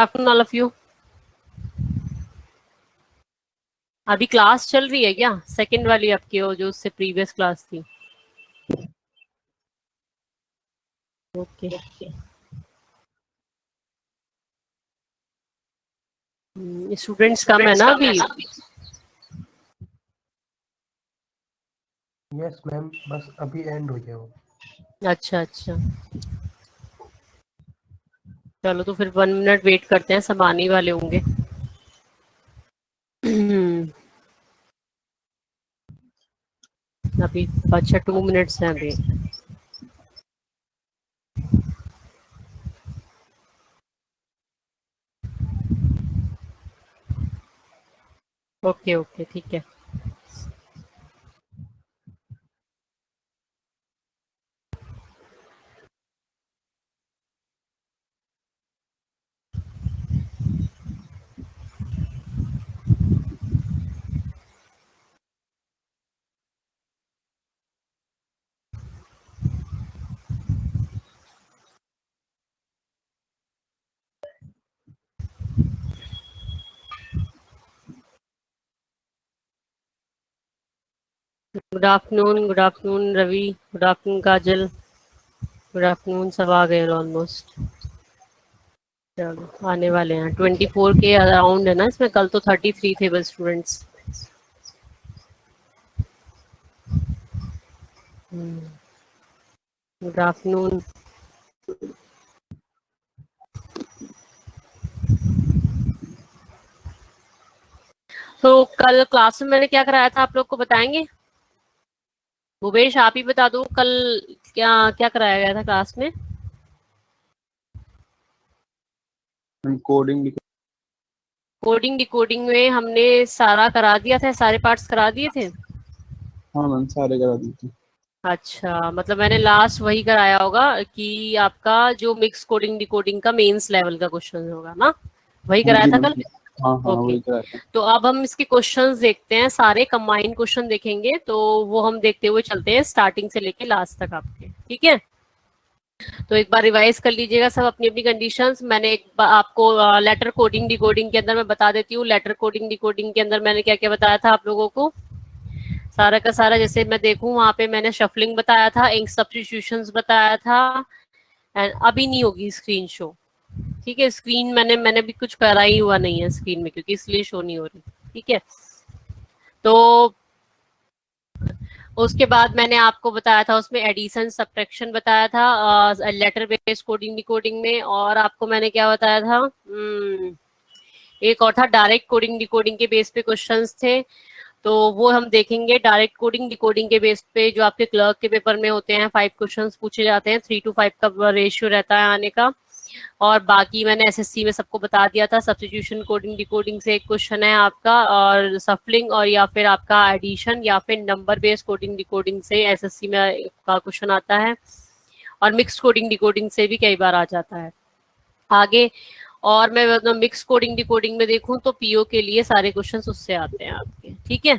Afternoon all of you. अभी class चल रही है क्या? सेकंड वाली आपकी, वो जो उससे प्रीवियस क्लास थी। ओके। स्टूडेंट्स कम है ना अभी? यस मैम, बस अभी एंड हो गया वो। अच्छा अच्छा, चलो तो फिर 1 मिनट वेट करते हैं, सब आने ही वाले होंगे। अभी अच्छा 2 मिनट्स हैं अभी। ओके ओके, ठीक है। Good afternoon, good afternoon Ravi, good afternoon Kajal, good afternoon. सब आ गए ऑलमोस्ट। चलो आने वाले हैं, 24 के अराउंड है ना इसमें। कल तो 33 थे बस स्टूडेंट्स। Good afternoon. तो कल क्लास में मैंने क्या कराया था आप लोग को बताएंगे? भूपेश आप ही बता दो, कल क्या क्या कराया गया था क्लास में? कोडिंग। कोडिंग डिकोडिंग में हमने सारा करा दिया था, सारे पार्ट्स करा दिए थे। हाँ मैम, सारे करा दी थी। अच्छा, मतलब मैंने लास्ट वही कराया होगा कि आपका जो मिक्स कोडिंग डिकोडिंग का मेंस लेवल का क्वेश्चन होगा ना, वही हाँ कराया जी था मैम। कल। हाँ हाँ, ओके। वही कराया था। तो अब हम इसके क्वेश्चंस देखते हैं, सारे कंबाइंड क्वेश्चन देखेंगे, तो वो हम देखते हुए चलते हैं स्टार्टिंग से लेके लास्ट तक आपके, ठीक है? तो एक बार रिवाइज कर लीजिएगा सब अपनी अपनी कंडीशंस। मैंने आपको लेटर कोडिंग डिकोडिंग के अंदर मैं बता देती हूँ। लेटर कोडिंग डिकोडिंग के अंदर मैंने क्या क्या बताया था आप लोगों को, सारा का सारा जैसे मैं देखूं वहां पे मैंने शफलिंग बताया था, इंक सब्स्टिट्यूशंस बताया था। एंड अभी नहीं होगी स्क्रीन शो, ठीक है? स्क्रीन मैंने भी कुछ करा ही हुआ नहीं है स्क्रीन में, क्योंकि इसलिए शो नहीं हो रही, ठीक है? तो उसके बाद मैंने आपको बताया था, उसमें एडिशन सब्ट्रैक्शन बताया था लेटर बेस्ड कोडिंग डिकोडिंग में। और आपको मैंने क्या बताया था, एक और था डायरेक्ट कोडिंग डिकोडिंग के बेस पे क्वेश्चंस थे, तो वो हम देखेंगे। डायरेक्ट कोडिंग डिकोडिंग के बेस पे जो आपके क्लर्क के पेपर में होते हैं, 5 क्वेश्चंस पूछे जाते हैं, 3 to 5 का रेशियो रहता है आने का। और बाकी मैंने एसएससी में सबको बता दिया था, सब्स्टिट्यूशन कोडिंग डिकोडिंग से एक क्वेश्चन है आपका, और सफलिंग, और या फिर आपका एडिशन, या फिर नंबर बेस्ड कोडिंग डिकोडिंग से एसएससी में का क्वेश्चन आता है। और मिक्स कोडिंग डिकोडिंग से भी कई बार आ जाता है आगे। और मैं मतलब मिक्स कोडिंग डिकोडिंग में देखूं तो पीओ के लिए सारे क्वेश्चंस उससे आते हैं आपके, ठीक है?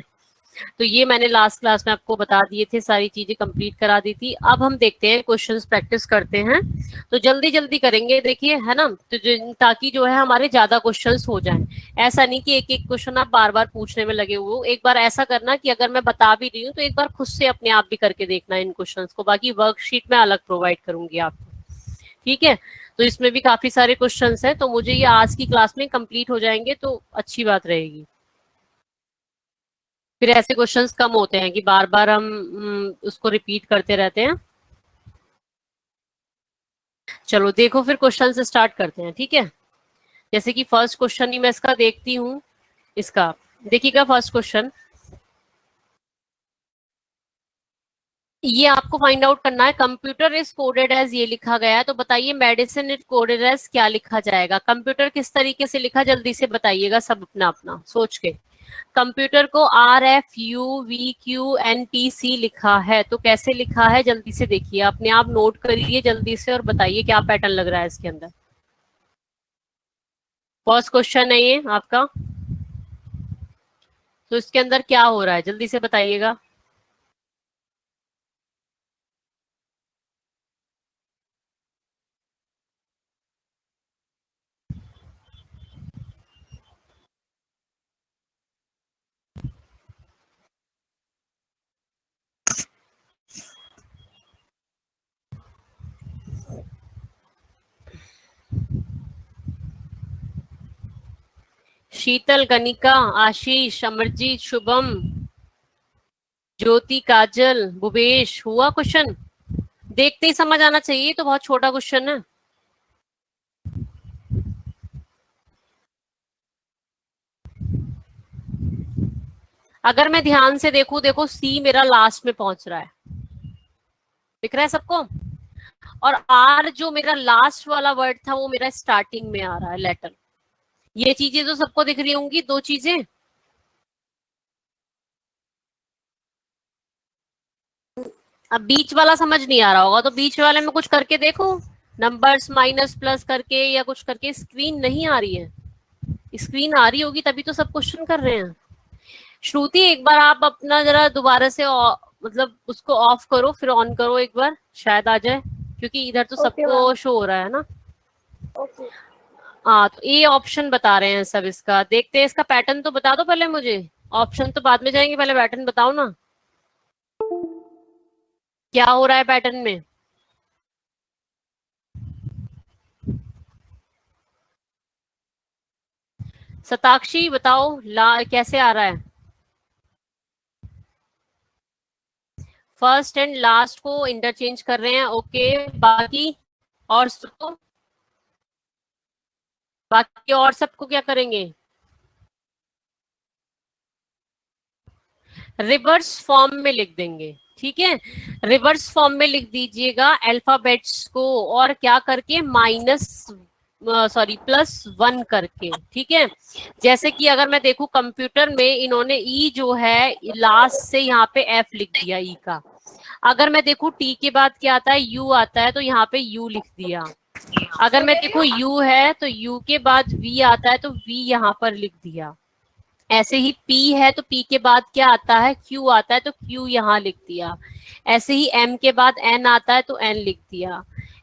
तो ये मैंने लास्ट क्लास में आपको बता दिए थे, सारी चीजें कंप्लीट करा दी थी। अब हम देखते हैं क्वेश्चंस, प्रैक्टिस करते हैं। तो जल्दी जल्दी करेंगे, देखिए, है ना? तो ताकि जो है हमारे ज्यादा क्वेश्चंस हो जाएं। ऐसा नहीं कि एक एक क्वेश्चन आप बार बार पूछने में लगे हुए हो। एक बार ऐसा करना कि अगर मैं बता भी रही हूँ तो एक बार खुद से अपने आप भी करके देखना इन क्वेश्चंस को। बाकी वर्कशीट में अलग प्रोवाइड करूंगी आपको, ठीक है? तो इसमें भी काफी सारे क्वेश्चंस हैं, तो मुझे ये आज की क्लास में कंप्लीट हो जाएंगे तो अच्छी बात रहेगी। फिर ऐसे क्वेश्चंस कम होते हैं कि बार बार हम उसको रिपीट करते रहते हैं। चलो देखो, फिर क्वेश्चन से स्टार्ट करते हैं, ठीक है? जैसे कि फर्स्ट क्वेश्चन ही मैं इसका देखती हूँ। इसका देखिएगा फर्स्ट क्वेश्चन, ये आपको फाइंड आउट करना है। कंप्यूटर इज कोडेड एज, ये लिखा गया है, तो बताइए मेडिसिन इज कोडेड एज क्या लिखा जाएगा? कंप्यूटर किस तरीके से लिखा, जल्दी से बताइएगा सब अपना अपना सोच के। कंप्यूटर को RFUVQNPC लिखा है, तो कैसे लिखा है जल्दी से देखिए, अपने आप नोट करिए जल्दी से और बताइए क्या पैटर्न लग रहा है इसके अंदर। फर्स्ट क्वेश्चन है ये आपका, तो इसके अंदर क्या हो रहा है जल्दी से बताइएगा। शीतल, कनिका, आशीष, अमरजीत, शुभम, ज्योति, काजल, भुवेश। हुआ क्वेश्चन? देखते ही समझ आना चाहिए, तो बहुत छोटा क्वेश्चन है। अगर मैं ध्यान से देखूं, देखो सी मेरा लास्ट में पहुंच रहा है, दिख रहा है सबको? और आर जो मेरा लास्ट वाला वर्ड था वो मेरा स्टार्टिंग में आ रहा है, लेटर। ये चीजें तो सबको दिख रही होंगी, दो चीजें। अब बीच वाला समझ नहीं आ रहा होगा, तो बीच वाले में कुछ करके देखो, नंबर्स माइनस प्लस करके या कुछ करके। स्क्रीन नहीं आ रही है? स्क्रीन आ रही होगी तभी तो सब क्वेश्चन कर रहे हैं। श्रुति, एक बार आप अपना जरा दोबारा से मतलब उसको ऑफ करो, फिर ऑन करो एक बार, शायद आ जाए, क्योंकि इधर तो सबको शो हो रहा है ना। हाँ, तो ये ऑप्शन बता रहे हैं सब। इसका देखते हैं, इसका पैटर्न तो बता दो पहले मुझे। ऑप्शन तो बाद में जाएंगे, पहले पैटर्न बताओ ना, क्या हो रहा है पैटर्न में। सताक्षी बताओ, कैसे आ रहा है? फर्स्ट एंड लास्ट को इंटरचेंज कर रहे हैं, ओके। बाकी और सबको, बाकी और सबको क्या करेंगे? रिवर्स फॉर्म में लिख देंगे, ठीक है। रिवर्स फॉर्म में लिख दीजिएगा अल्फाबेट्स को, और क्या करके, माइनस सॉरी +1 करके, ठीक है। जैसे कि अगर मैं देखूं कंप्यूटर में, इन्होंने ई जो है लास्ट से यहाँ पे एफ लिख दिया, ई का। अगर मैं देखूं टी के बाद क्या आता है, यू आता है, तो यहाँ पे यू लिख दिया। अगर मैं देखूं यू है तो यू के बाद वी आता है, तो वी यहाँ पर लिख दिया। ऐसे ही P है तो P के बाद क्या आता है, Q आता है, तो Q यहाँ लिख दिया। ऐसे ही M के बाद N आता है तो N लिख दिया।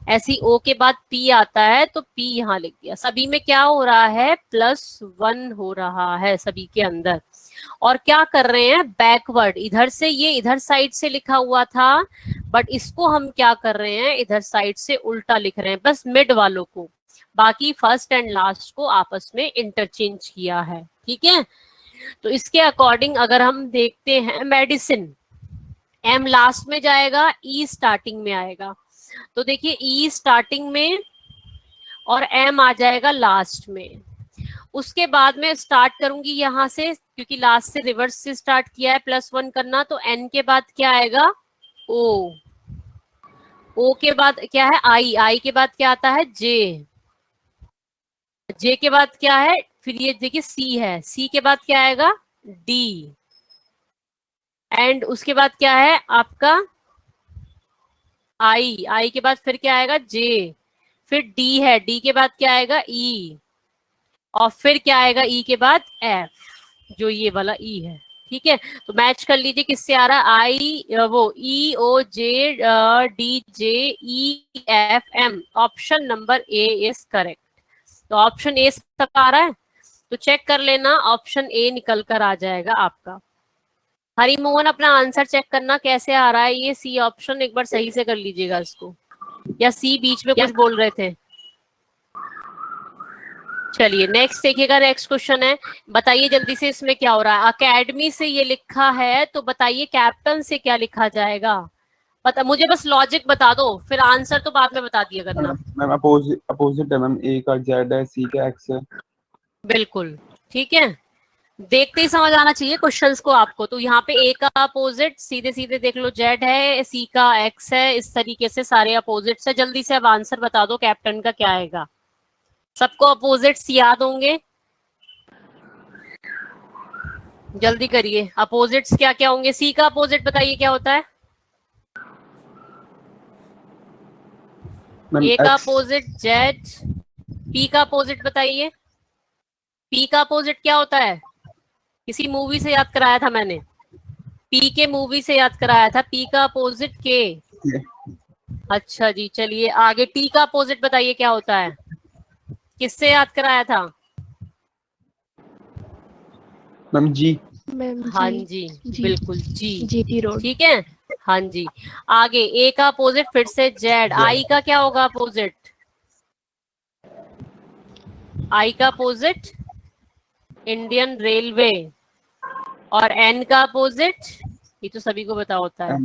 ऐसे ही O के बाद P आता है तो P यहाँ लिख दिया। सभी में क्या हो रहा है, +1 हो रहा है सभी के अंदर। और क्या कर रहे हैं, बैकवर्ड, इधर से ये इधर साइड से लिखा हुआ था, बट इसको हम क्या कर रहे हैं, इधर साइड से उल्टा लिख रहे हैं, बस मिड वालों को। बाकी फर्स्ट एंड लास्ट को आपस में इंटरचेंज किया है, ठीक है। तो इसके अकॉर्डिंग अगर हम देखते हैं, मेडिसिन, एम लास्ट में जाएगा, ई स्टार्टिंग में आएगा। तो देखिए ई स्टार्टिंग में और एम आ जाएगा लास्ट में। उसके बाद में स्टार्ट करूंगी यहां से, क्योंकि लास्ट से रिवर्स से स्टार्ट किया है +1 करना, तो एन के बाद क्या आएगा, ओ। ओ के बाद क्या है, आई। आई के बाद क्या आता है, जे। जे के बाद क्या है, फिर ये देखिए सी है। सी के बाद क्या आएगा, डी। एंड उसके बाद क्या है आपका, आई। आई के बाद फिर क्या आएगा, जे। फिर डी है, डी के बाद क्या आएगा, ई। और फिर क्या आएगा ई के बाद, एफ, जो ये वाला ई है, ठीक है। तो मैच कर लीजिए किससे आ रहा है, आई वो E O J D J E F M. Option number A is correct. तो ऑप्शन ए तक आ रहा है, तो चेक कर लेना, ऑप्शन ए निकल कर आ जाएगा आपका। हरिमोहन अपना आंसर चेक करना कैसे आ रहा है, ये सी ऑप्शन एक बार सही से कर लीजिएगा इसको, या सी बीच में कुछ बोल रहे थे। चलिए नेक्स्ट देखिएगा, नेक्स्ट क्वेश्चन है, बताइए जल्दी से इसमें क्या हो रहा है। अकेडमी से ये लिखा है, तो बताइए कैप्टन से क्या लिखा जाएगा। पता, मुझे बस लॉजिक बता दो, फिर आंसर तो बाद में बता दिया करना। मैम अपोजिट है मैम, ए का जेड है, सी का एक्स है। बिल्कुल ठीक है, देखते ही समझ आना चाहिए क्वेश्चंस को आपको। तो यहाँ पे ए का अपोजिट सीधे सीधे देख लो जेड है, सी का एक्स है, इस तरीके से सारे अपोजिट्स है। जल्दी से अब आंसर बता दो कैप्टन का क्या आएगा। सबको अपोजिट्स याद होंगे, जल्दी करिए। अपोजिट्स क्या क्या होंगे, सी का अपोजिट बताइए क्या होता है। ए का अपोजिट जेड, पी का अपोजिट बताइए। पी का अपोजिट क्या होता है, किसी मूवी से याद कराया था मैंने, पी के मूवी से याद कराया था। पी का अपोजिट के। अच्छा जी, चलिए आगे, टी का अपोजिट बताइए क्या होता है, किससे याद कराया था। मैम जी। हाँ जी, बिल्कुल जी, जीटी रोड। ठीक है। हाँ जी, आगे ए का अपोजिट फिर से जेड। आई का क्या होगा अपोजिट, आई का अपोजिट इंडियन रेलवे, और एन का अपोजिट, ये तो सभी को पता होता है।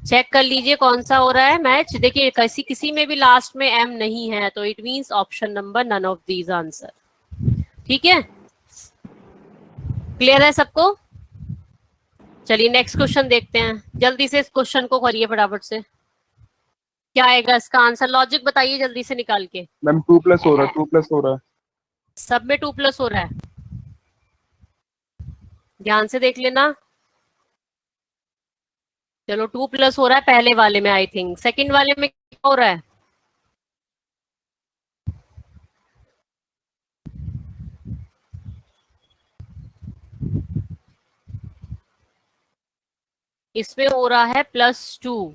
चेक कर लीजिए कौन सा हो रहा है मैच। देखिए किसी में भी लास्ट में एम नहीं है, तो it means option number none of these answer. ठीक है, क्लियर है सबको? चलिए नेक्स्ट क्वेश्चन देखते हैं, जल्दी से इस क्वेश्चन को करिए फटाफट से। क्या आएगा इसका आंसर, लॉजिक बताइए जल्दी से निकाल के। मैम 2+ हो रहा है, 2+ हो रहा है। सब में 2+ हो रहा है, ध्यान से देख लेना। चलो 2+ हो रहा है पहले वाले में, आई थिंक सेकंड वाले में क्या हो रहा है? इसमें हो रहा है +2।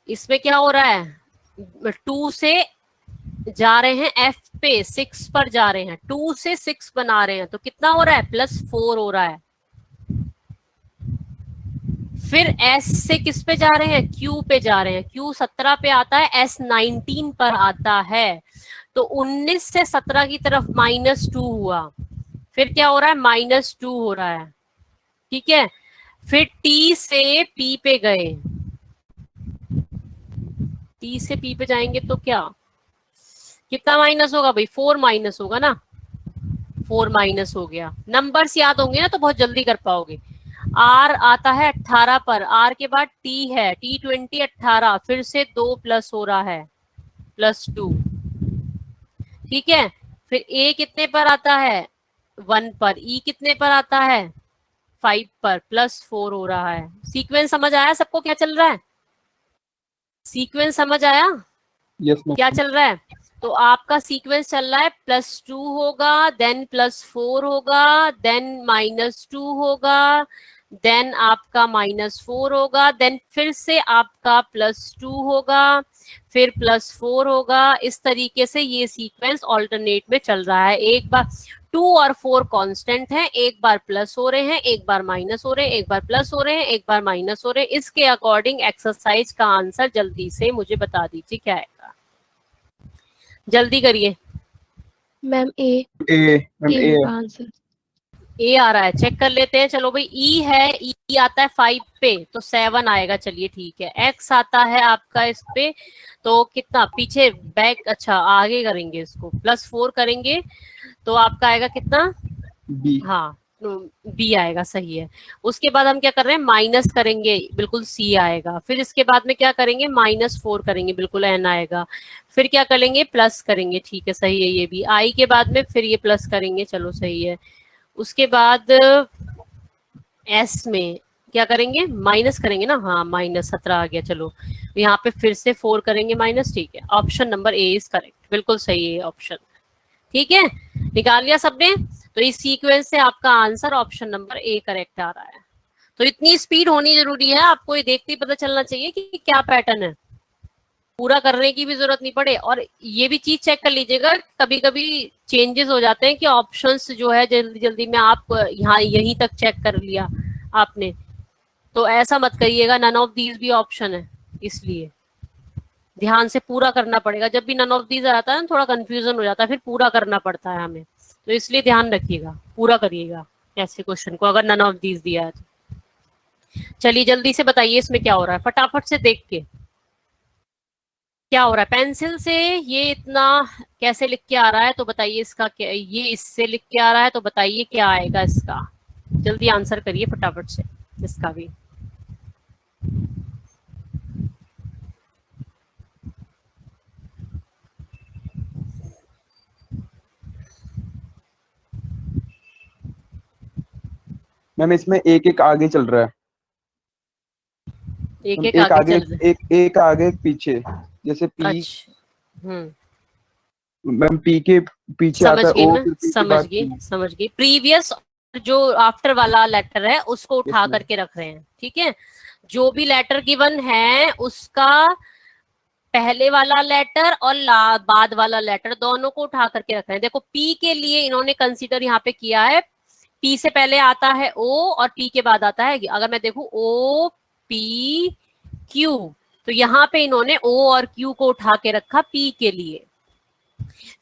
इसमें क्या हो रहा है, 2 से जा रहे हैं एफ पे, 6 पर जा रहे हैं, 2 से 6 बना रहे हैं, तो कितना हो रहा है, +4 हो रहा है। फिर एस से किस पे जा रहे हैं, क्यू पे जा रहे हैं, क्यू 17 पे आता है, एस 19 पर आता है, तो 19 से 17 की तरफ -2 हुआ। फिर क्या हो रहा है, -2 हो रहा है। ठीक है, फिर टी से पी पे गए, टी से पी पे जाएंगे तो क्या, कितना माइनस होगा भाई, 4 माइनस होगा ना, 4 माइनस हो गया। नंबर्स याद होंगे ना तो बहुत जल्दी कर पाओगे। आर आता है 18 पर, आर के बाद टी है, T20 18, फिर से 2 प्लस हो रहा है, +2। ठीक है, फिर ए कितने पर आता है, 1 पर, ई कितने पर आता है, 5 पर, +4 हो रहा है। सीक्वेंस समझ आया सबको क्या चल रहा है, सीक्वेंस समझ आया यस मैम। क्या चल रहा है? तो आपका सीक्वेंस चल रहा है, +2 होगा, देन +4 होगा, देन -2 होगा, देन आपका -4 होगा, देन फिर से आपका +2 होगा, फिर +4 होगा। इस तरीके से ये सीक्वेंस ऑल्टरनेट में चल रहा है। एक बार 2 और 4 कांस्टेंट हैं, एक बार प्लस हो रहे हैं, एक बार माइनस हो रहे हैं, एक बार प्लस हो रहे हैं, एक बार माइनस हो रहे हैं। इसके अकॉर्डिंग एक्सरसाइज का आंसर जल्दी से मुझे बता दीजिए क्या आएगा, जल्दी करिए। मैम ए मैम ए होगा आंसर। ए आ रहा है, चेक कर लेते हैं। चलो भाई, ई है, ई आता है 5 पे तो 7 आएगा, चलिए ठीक है। एक्स आता है आपका इस पे, तो कितना पीछे बैक, अच्छा आगे करेंगे, इसको +4 करेंगे तो आपका आएगा कितना, बी। हाँ बी आएगा, सही है। उसके बाद हम क्या कर रहे हैं, माइनस करेंगे, बिल्कुल सी आएगा। फिर इसके बाद में क्या करेंगे, -4 करेंगे, बिल्कुल एन आएगा। फिर क्या करेंगे, प्लस करेंगे, ठीक है सही है ये भी। आई के बाद में फिर ये प्लस करेंगे, चलो सही है। उसके बाद एस में क्या करेंगे, माइनस करेंगे ना, हाँ -17 आ गया। चलो यहाँ पे फिर से 4 करेंगे माइनस, ठीक है। Option number A is correct, बिल्कुल सही है ऑप्शन। ठीक है, निकाल लिया सबने, तो इस सीक्वेंस से आपका answer option number A correct आ रहा है। तो इतनी स्पीड होनी जरूरी है, आपको ये देखते ही पता चलना चाहिए कि क्या पैटर्न है, पूरा करने की भी जरूरत नहीं पड़े। और ये भी चीज चेक कर लीजिएगा, कभी कभी चेंजेस हो जाते हैं कि ऑप्शंस जो है जल्दी जल्दी में आप यहाँ यहीं तक चेक कर लिया आपने, तो ऐसा मत करिएगा, नन ऑफ दीज भी ऑप्शन है, इसलिए ध्यान से पूरा करना पड़ेगा। जब भी नन ऑफ दीज आता है ना, थोड़ा कंफ्यूजन हो जाता है, फिर पूरा करना पड़ता है हमें, तो इसलिए ध्यान रखिएगा, पूरा करिएगा ऐसे क्वेश्चन को अगर नन ऑफ दीज दिया है तो। चलिए जल्दी से बताइए इसमें क्या हो रहा है, फटाफट से देख के क्या हो रहा है। पेंसिल से ये इतना कैसे लिख के आ रहा है तो बताइए, इसका क्या, ये इससे लिख के आ रहा है तो बताइए क्या आएगा इसका, जल्दी आंसर करिए फटाफट से इसका भी। मैम इसमें एक एक आगे चल रहा है, एक एक एक आगे आगे चल रहे, एक आगे एक पीछे, जैसे पी। अच्छा मैम पी के पीछे आता समझ है गई ओ, मैं, फिर पी के समझ बाद गई पी। समझ गई। प्रीवियस जो आफ्टर वाला लेटर है उसको यस उठा मैम। करके रख रहे हैं, ठीक है। जो भी लेटर गिवन है उसका पहले वाला लेटर और बाद वाला लेटर दोनों को उठा करके रख रहे हैं। देखो पी के लिए इन्होंने कंसीडर यहाँ पे किया है, पी से पहले आता है ओ और पी के बाद आता है, अगर मैं देखूं ओ पी क्यू, तो यहाँ पे इन्होंने ओ और क्यू को उठा के रखा पी के लिए,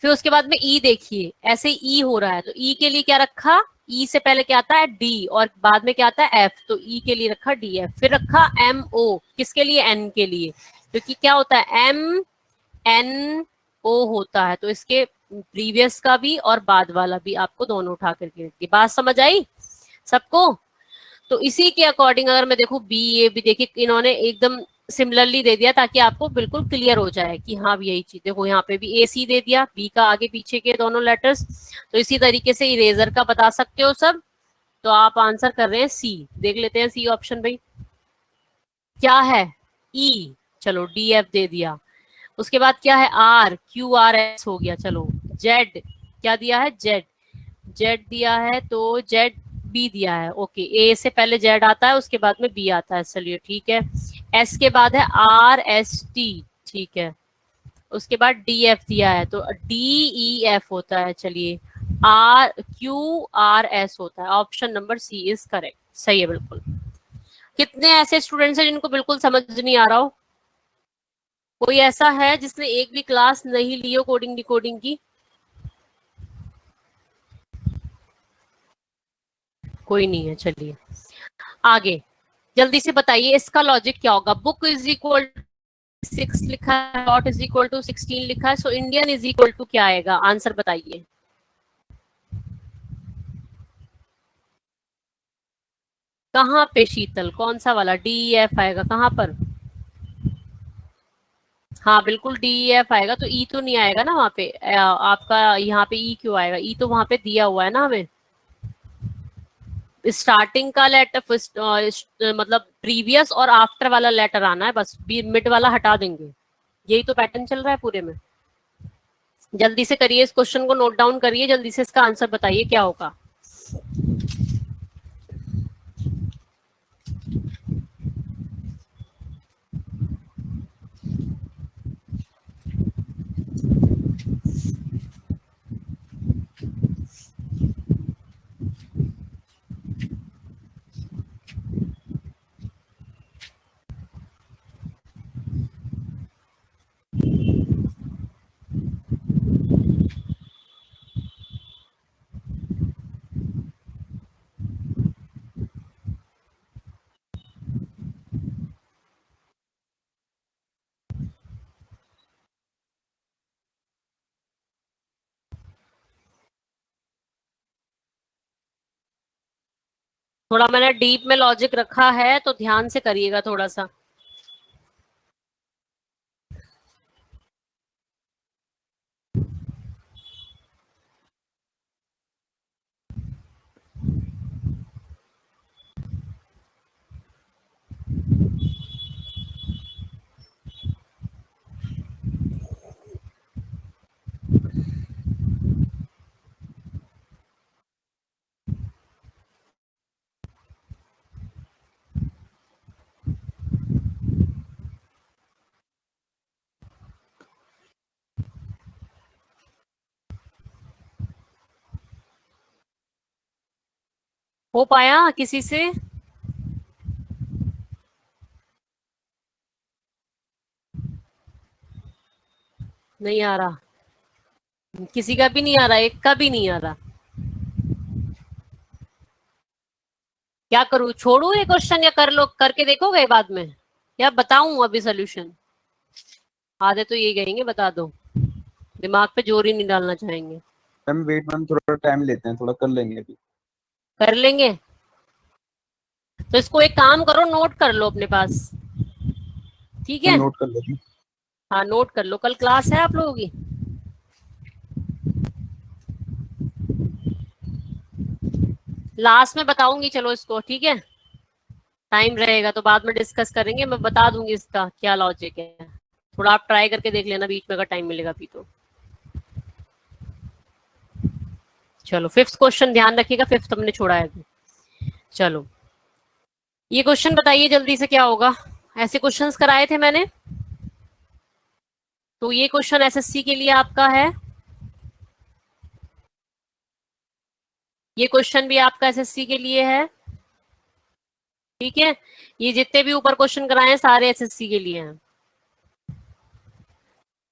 फिर उसके बाद में ई देखिए, ऐसे ई हो रहा है तो ई के लिए क्या रखा, ई से पहले क्या आता है डी और बाद में क्या आता है एफ, तो ई के लिए रखा डी एफ। फिर रखा एम ओ, किसके लिए, एन के लिए, क्योंकि क्या होता है एम एन ओ होता है, तो इसके प्रीवियस का भी और बाद वाला भी आपको दोनों उठा करके रखिए। बात समझ आई सबको? तो इसी के अकॉर्डिंग अगर मैं देखूं बी ए भी, देखिए इन्होंने एकदम सिमिलरली दे दिया ताकि आपको बिल्कुल क्लियर हो जाए कि हाँ यही चीज। देखो यहाँ पे भी ए सी दे दिया, बी का आगे पीछे के दोनों लेटर्स। तो इसी तरीके से इरेजर का बता सकते हो सब। तो आप आंसर कर रहे हैं सी। देख लेते हैं सी ऑप्शन भाई क्या है, ई, चलो डी एफ दे दिया। उसके बाद क्या है आर, क्यू आर एस हो गया। चलो जेड क्या दिया है, जेड, जेड दिया है तो जेड बी दिया है। ओके, ए से पहले जेड आता है उसके बाद में बी आता है, चलिए ठीक है। एस के बाद है आर एस टी, ठीक है। उसके बाद डी एफ दिया है तो डी ई एफ होता है, चलिए आर क्यू आर एस होता है। Option number C is correct, सही है बिल्कुल। कितने ऐसे स्टूडेंट्स हैं जिनको बिल्कुल समझ नहीं आ रहा हो? कोई ऐसा है जिसने एक भी क्लास नहीं ली हो कोडिंग डिकोडिंग की? कोई नहीं है, चलिए आगे जल्दी से बताइए इसका लॉजिक क्या होगा। बुक इज इक्वल 6 लिखा है, डॉट इज इक्वल टू 16 लिखा है, so Indian is equal to क्या आएगा, आंसर बताइए। कहाँ पे शीतल, कौन सा वाला, डी एफ आएगा कहाँ पर? हाँ बिल्कुल डी एफ आएगा, तो ई तो नहीं आएगा ना वहाँ पे। आपका यहाँ पे ई क्यों आएगा, ई तो वहाँ पे दिया हुआ है ना हमें। स्टार्टिंग का लेटर मतलब प्रीवियस और आफ्टर वाला लेटर आना है, बस मिड वाला हटा देंगे। यही तो पैटर्न चल रहा है पूरे में। जल्दी से करिए, इस क्वेश्चन को नोट डाउन करिए, जल्दी से इसका आंसर बताइए क्या होगा। थोड़ा मैंने डीप में लॉजिक रखा है तो ध्यान से करिएगा थोड़ा सा। हो पाया किसी से? नहीं आ रहा, किसी का भी नहीं आ रहा, एक का भी नहीं आ रहा। क्या करूं, छोड़ू ये क्वेश्चन या कर लो, करके देखोगे बाद में, या बताऊं अभी सोल्यूशन? आधे तो ये कहेंगे बता दो, दिमाग पे जोर ही नहीं डालना चाहेंगे। मैम वेट मैम, थोड़ा टाइम लेते हैं, थोड़ा कर लेंगे अभी। कर लेंगे तो इसको एक काम करो, नोट कर लो अपने पास, ठीक मैं है। नोट कर लेती हूँ। हाँ नोट कर लो, कल क्लास है आप लोगों की। लास्ट में बताऊंगी चलो इसको, ठीक है। टाइम रहेगा तो बाद में डिस्कस करेंगे, मैं बता दूंगी इसका क्या लॉजिक है। थोड़ा आप ट्राई करके देख लेना बीच में अगर टाइम मिलेगा भी तो। चलो फिफ्थ क्वेश्चन ध्यान रखिएगा, फिफ्थ हमने छोड़ा है अभी। चलो ये क्वेश्चन बताइए जल्दी से क्या होगा। ऐसे क्वेश्चंस कराए थे मैंने, तो ये क्वेश्चन एसएससी के लिए आपका है, ये क्वेश्चन भी आपका एसएससी के लिए है, ठीक है। ये जितने भी ऊपर क्वेश्चन कराए हैं सारे एसएससी के लिए हैं।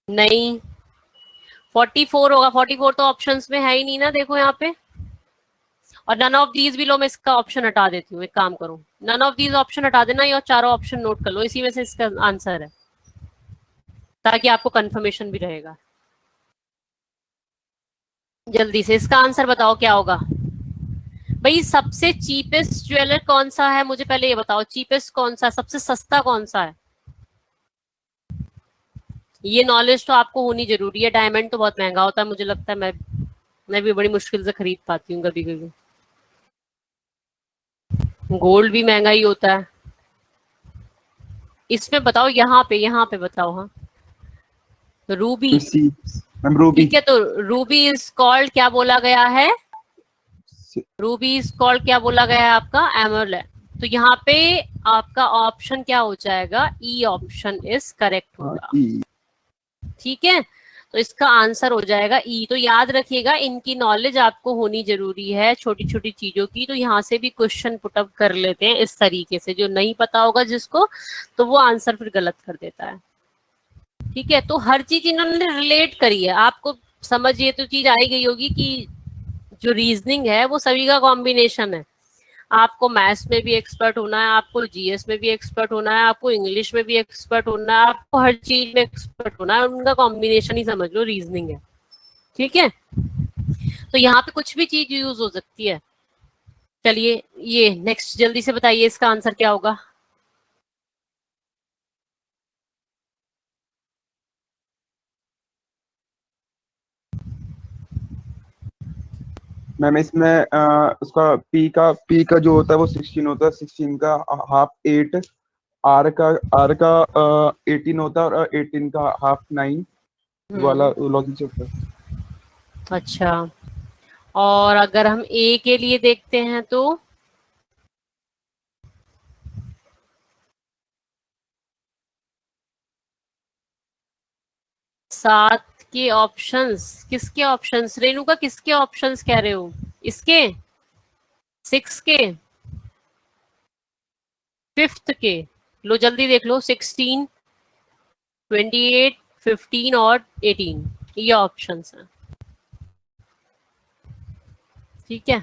नहीं, 44 होगा, 44 तो ऑप्शंस में है ही नहीं ना, देखो यहाँ पे। और नन ऑफ दीज भी लो, मैं इसका ऑप्शन हटा देती हूँ, एक काम करो, नन ऑफ दीज ऑप्शन हटा देना, ये और चारों ऑप्शन नोट कर लो, इसी में से इसका आंसर है, ताकि आपको कंफर्मेशन भी रहेगा। जल्दी से इसका आंसर बताओ क्या होगा भाई। सबसे चीपेस्ट ज्वेलर कौन सा है, मुझे पहले ये बताओ, चीपेस्ट कौन सा, सबसे सस्ता कौन सा है? ये नॉलेज तो आपको होनी जरूरी है। डायमंड तो बहुत महंगा होता है, मुझे लगता है मैं भी बड़ी मुश्किल से खरीद पाती हूँ कभी कभी। गोल्ड भी महंगा ही होता है। इसमें बताओ, यहाँ पे बताओ। हाँ, रूबी। सी मैम, रूबी। ठीक है, तो रूबी इज कॉल्ड क्या बोला गया है? रूबी इज कॉल्ड क्या बोला गया है आपका? एमरल्ड। तो यहाँ पे आपका ऑप्शन क्या हो जाएगा? ई ऑप्शन इज करेक्ट होगा। ठीक है, तो इसका आंसर हो जाएगा ई। तो याद रखिएगा, इनकी नॉलेज आपको होनी जरूरी है, छोटी छोटी चीजों की। तो यहाँ से भी क्वेश्चन पुटअप कर लेते हैं इस तरीके से, जो नहीं पता होगा जिसको, तो वो आंसर फिर गलत कर देता है। ठीक है, तो हर चीज इन्होंने रिलेट करी है, आपको समझ ये तो चीज आई गई होगी कि जो रीजनिंग है वो सभी का कॉम्बिनेशन है। आपको मैथ्स में भी एक्सपर्ट होना है, आपको जीएस में भी एक्सपर्ट होना है, आपको इंग्लिश में भी एक्सपर्ट होना है, आपको हर चीज में एक्सपर्ट होना है, उनका कॉम्बिनेशन ही समझ लो रीजनिंग है। ठीक है, तो यहाँ पे कुछ भी चीज यूज हो सकती है। चलिए, ये नेक्स्ट जल्दी से बताइए, इसका आंसर क्या होगा? मैम इसमें उसका पी का जो होता है वो 16 होता है, 16 का हाफ 8, आर का 18 होता है, और 18 का हाफ 9 वाला लॉजिक चलता है। अच्छा, और अगर हम ए के लिए देखते हैं तो 7 के ऑप्शंस, किसके ऑप्शंस रेणुका, किसके ऑप्शंस कह रहे हो? इसके 6 के, 5th के? लो जल्दी देख लो, 16, 28, 15 और 18, ये ऑप्शंस हैं। ठीक है,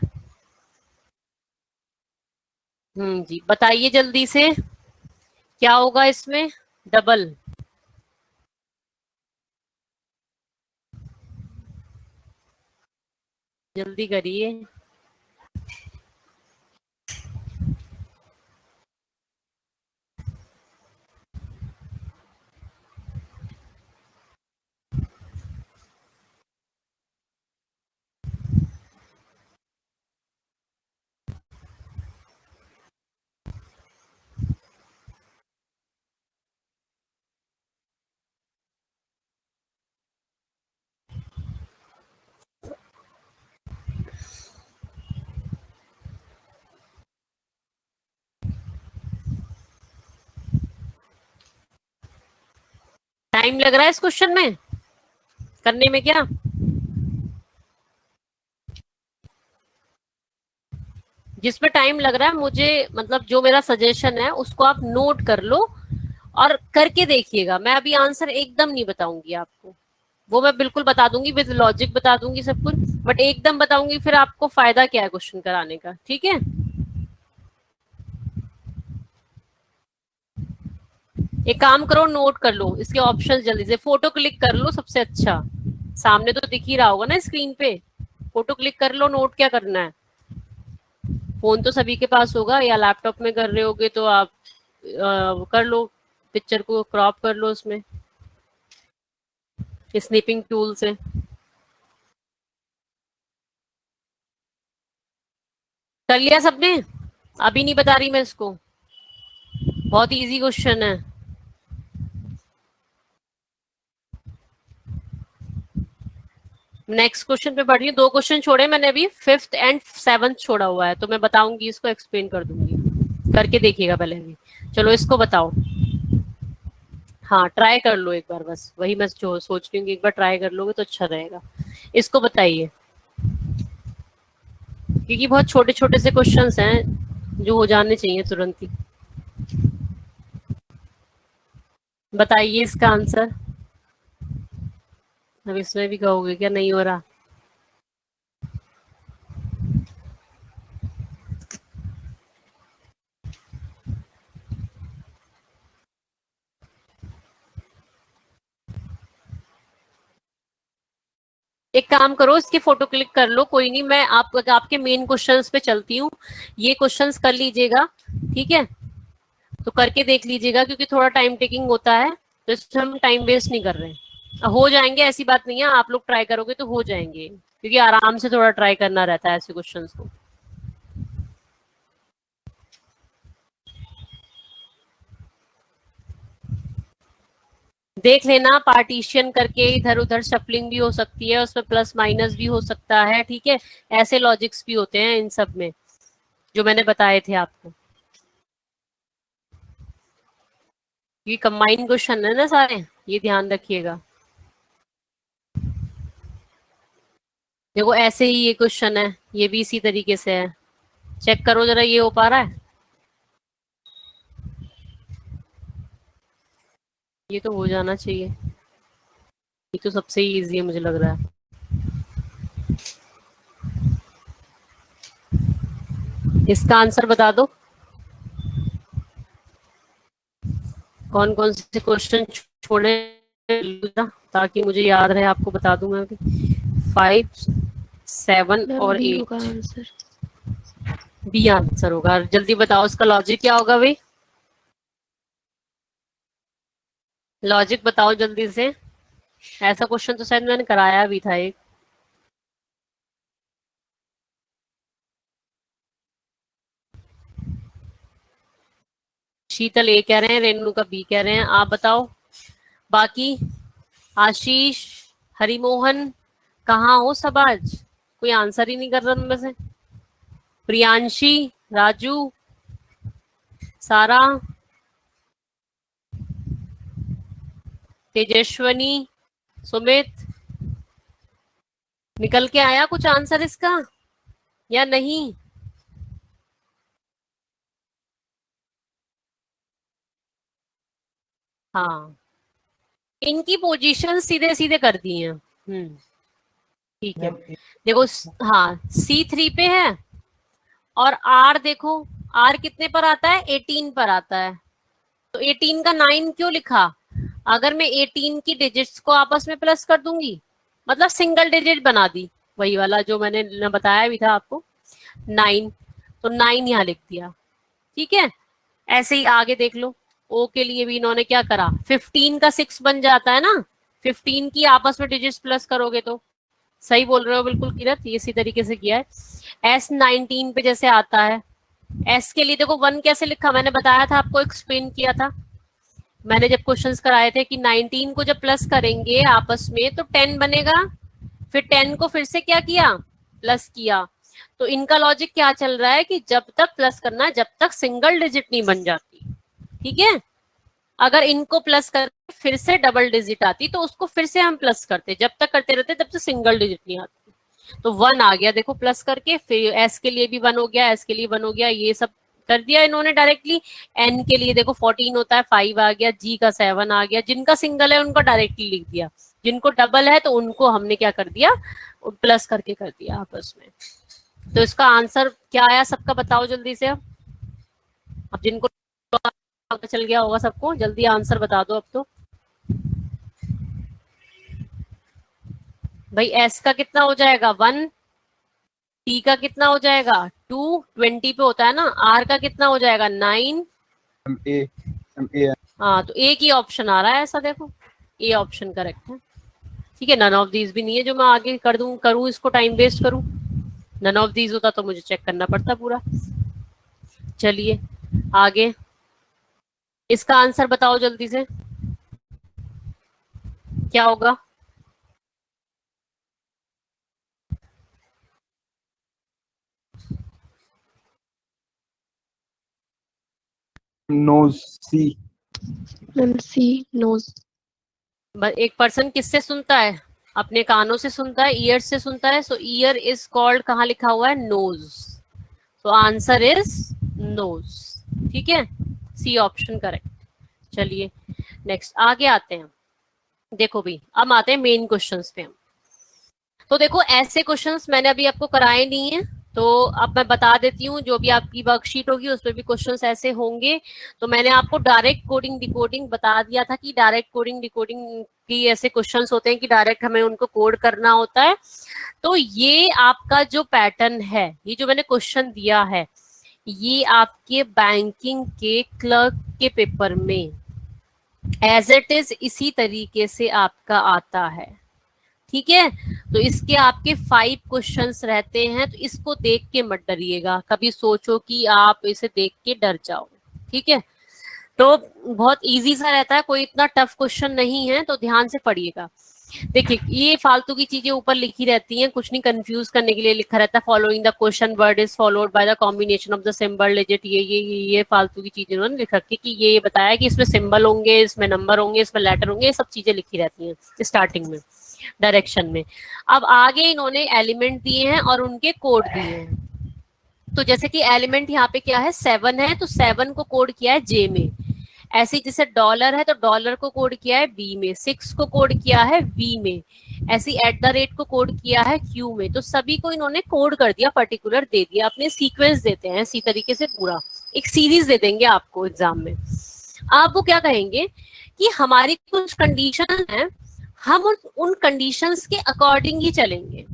जी बताइए जल्दी से, क्या होगा इसमें? डबल। जल्दी करिए। टाइम लग रहा है इस क्वेश्चन में करने में क्या? जिसमें टाइम लग रहा है, मुझे मतलब जो मेरा सजेशन है उसको आप नोट कर लो और करके देखिएगा। मैं अभी आंसर एकदम नहीं बताऊंगी आपको, वो मैं बिल्कुल बता दूंगी, विद लॉजिक बता दूंगी सब कुछ, बट एकदम बताऊंगी फिर आपको फायदा क्या है क्वेश्चन कराने का। ठीक है, एक काम करो, नोट कर लो इसके ऑप्शंस, जल्दी से फोटो क्लिक कर लो, सबसे अच्छा सामने तो दिख ही रहा होगा ना स्क्रीन पे। फोटो क्लिक कर लो, नोट क्या करना है। फोन तो सभी के पास होगा, या लैपटॉप में कर रहे होगे तो आप कर लो, पिक्चर को क्रॉप कर लो उसमें स्निपिंग टूल से। कर लिया सबने? अभी नहीं बता रही मैं इसको, बहुत इजी क्वेश्चन है। नेक्स्ट क्वेश्चन पे बढ़ रही हूँ, 2 क्वेश्चन छोड़े मैंने अभी, 5th एंड 7th छोड़ा हुआ है, तो मैं बताऊंगी इसको, एक्सप्लेन कर दूंगी, करके देखिएगा पहले भी। चलो इसको बताओ। हाँ, ट्राई कर लो एक बार, बस वही मैं जो सोच रही हूँ कि एक बार ट्राई कर लोगे तो अच्छा रहेगा। इसको बताइए, क्योंकि बहुत छोटे छोटे से क्वेश्चंस हैं जो हो जाने चाहिए तुरंत ही। बताइए इसका आंसर। अब इसमें भी कहोगे क्या नहीं हो रहा? एक काम करो, इसकी फोटो क्लिक कर लो, कोई नहीं, मैं आपके मेन क्वेश्चंस पे चलती हूँ। ये क्वेश्चंस कर लीजिएगा, ठीक है? तो करके देख लीजिएगा, क्योंकि थोड़ा टाइम टेकिंग होता है, तो इसमें हम टाइम वेस्ट नहीं कर रहे हैं। हो जाएंगे, ऐसी बात नहीं है, आप लोग ट्राई करोगे तो हो जाएंगे, क्योंकि आराम से थोड़ा ट्राई करना रहता है ऐसे क्वेश्चंस को। देख लेना, पार्टीशन करके इधर उधर शफलिंग भी हो सकती है, उसमें प्लस माइनस भी हो सकता है, ठीक है? ऐसे लॉजिक्स भी होते हैं इन सब में, जो मैंने बताए थे आपको। ये कंबाइंड क्वेश्चन है ना सारे, ये ध्यान रखिएगा। देखो ऐसे ही ये क्वेश्चन है, ये भी इसी तरीके से है। चेक करो जरा, ये हो पा रहा है? ये तो हो जाना चाहिए, ये तो सबसे इजी है मुझे लग रहा है। इसका आंसर बता दो, कौन कौन से क्वेश्चन छोड़े, ताकि मुझे याद रहे, आपको बता दूं मैं अभी। 5, 7 मैम और बी 8। होगा आंसर। बी आंसर होगा? जल्दी बताओ, इसका लॉजिक क्या होगा भाई? लॉजिक बताओ जल्दी से। ऐसा क्वेश्चन तो शायद मैंने कराया भी था एक। शीतल ए कह रहे हैं, रेनू का बी कह रहे हैं, आप बताओ बाकी। आशीष, हरिमोहन, कहाँ हो सब आज? कोई आंसर ही नहीं कर रहा उनमें से। प्रियांशी, राजू, सारा, तेजस्वनी, सुमित, निकल के आया कुछ आंसर इसका या नहीं? हाँ, इनकी पोजीशन सीधे सीधे कर दी हैं। ठीक है। मैम देखो हाँ, C3 पे है, और R देखो, R कितने पर आता है? 18 पर आता है। तो 18 का 9 क्यों लिखा? अगर मैं 18 की डिजिट्स को आपस में प्लस कर दूंगी, मतलब सिंगल डिजिट बना दी, वही वाला जो मैंने बताया भी था आपको, 9, तो 9 यहाँ लिख दिया, ठीक है? ऐसे ही आगे देख लो, O के लिए भी इन्होंने क्या करा, 15 का 6 बन जाता है ना, 15 की आपस में डिजिट्स प्लस करोगे तो। सही बोल रहे हो बिल्कुल किरत, ये इसी तरीके से किया है। S19 पे जैसे आता है, S के लिए देखो 1 कैसे लिखा, मैंने बताया था आपको, एक्सप्लेन किया था मैंने जब क्वेश्चंस कराए थे, कि 19 को जब प्लस करेंगे आपस में तो 10 बनेगा, फिर 10 को फिर से क्या किया, प्लस किया। तो इनका लॉजिक क्या चल रहा है कि जब तक प्लस करना है, जब तक सिंगल डिजिट नहीं बन जाती, ठीक है? अगर इनको प्लस कर फिर से डबल डिजिट आती तो उसको फिर से हम प्लस करते, जब तक करते रहते तब तक सिंगल डिजिट नहीं आती। तो 1 आ गया देखो प्लस करके, फिर S के लिए भी 1 हो गया, S के लिए 1 हो गया, ये सब कर दिया इन्होंने डायरेक्टली। N के लिए देखो 14 होता है, 5 आ गया, G का 7 आ गया, जिनका सिंगल है उनको डायरेक्टली लिख दिया, जिनको डबल है तो उनको हमने क्या कर दिया, प्लस करके कर दिया आपस में। तो इसका आंसर क्या आया सबका बताओ जल्दी से। अब जिनको पता चल गया होगा सबको, जल्दी आंसर बता दो अब तो। भाई S का कितना हो जाएगा, 1, T का कितना हो जाएगा, 2, 20 पे होता है ना, R का कितना हो जाएगा, 9। ए ए हाँ, तो एक ही ऑप्शन आ रहा है ऐसा, देखो ए ऑप्शन करेक्ट है, ठीक है? नन ऑफ दीज भी नहीं है जो मैं आगे कर दूं, करूं इसको टाइम वेस्ट करूं। नन ऑफ दीज होता तो मुझे चेक करना पड़ता पूरा। चलिए आगे, इसका आंसर बताओ जल्दी से, क्या होगा? नोज सी। मैम सी, नोज। एक पर्सन किससे सुनता है? अपने कानों से सुनता है, ईयर से सुनता है। सो ईयर इज कॉल्ड, कहाँ लिखा हुआ है, नोज। तो आंसर इज नोज, ठीक है? C option correct. चलिए नेक्स्ट आगे आते हैं। देखो भाई, अब आते हैं मेन क्वेश्चंस पे हम। तो देखो, ऐसे क्वेश्चंस मैंने अभी आपको कराए नहीं है, तो अब मैं बता देती हूँ, जो भी आपकी वर्कशीट होगी उसमें भी क्वेश्चंस ऐसे होंगे। तो मैंने आपको डायरेक्ट कोडिंग डिकोडिंग बता दिया था कि डायरेक्ट कोडिंग डिकोडिंग की ऐसे क्वेश्चंस होते हैं कि डायरेक्ट हमें उनको कोड करना होता है। तो ये आपका जो पैटर्न है, ये जो मैंने क्वेश्चन दिया है, ये आपके बैंकिंग के क्लर्क के पेपर में एज इट इज इसी तरीके से आपका आता है। ठीक है, तो इसके आपके 5 क्वेश्चंस रहते हैं, तो इसको देख के मत डरिएगा, कभी सोचो कि आप इसे देख के डर जाओ। ठीक है, तो बहुत इजी सा रहता है, कोई इतना टफ क्वेश्चन नहीं है, तो ध्यान से पढ़िएगा। देखिए, ये फालतू की चीजें ऊपर लिखी रहती हैं, कुछ नहीं, कंफ्यूज करने के लिए लिखा रहता है। Following the question word is followed by the combination of the symbol digit. ये फालतू की चीजें उन्होंने लिख रखी कि ये बताया कि इसमें सिंबल होंगे, इसमें नंबर होंगे, इसमें लेटर होंगे, ये सब चीजें लिखी रहती हैं स्टार्टिंग में डायरेक्शन में। अब आगे इन्होंने एलिमेंट दिए हैं और उनके कोड दिए हैं। तो जैसे कि एलिमेंट यहाँ पे क्या है, 7 है, तो 7 को कोड किया है जे में। ऐसे जैसे डॉलर है, तो डॉलर को कोड किया है बी में, 6 को कोड किया है वी में, ऐसे @ को कोड किया है क्यू में। तो सभी को इन्होंने कोड कर दिया, पर्टिकुलर दे दिया, अपने सीक्वेंस देते हैं इसी तरीके से, पूरा एक सीरीज दे देंगे आपको एग्जाम में। आप वो क्या कहेंगे कि हमारी कुछ कंडीशन है, हम उन कंडीशंस के अकॉर्डिंग ही चलेंगे।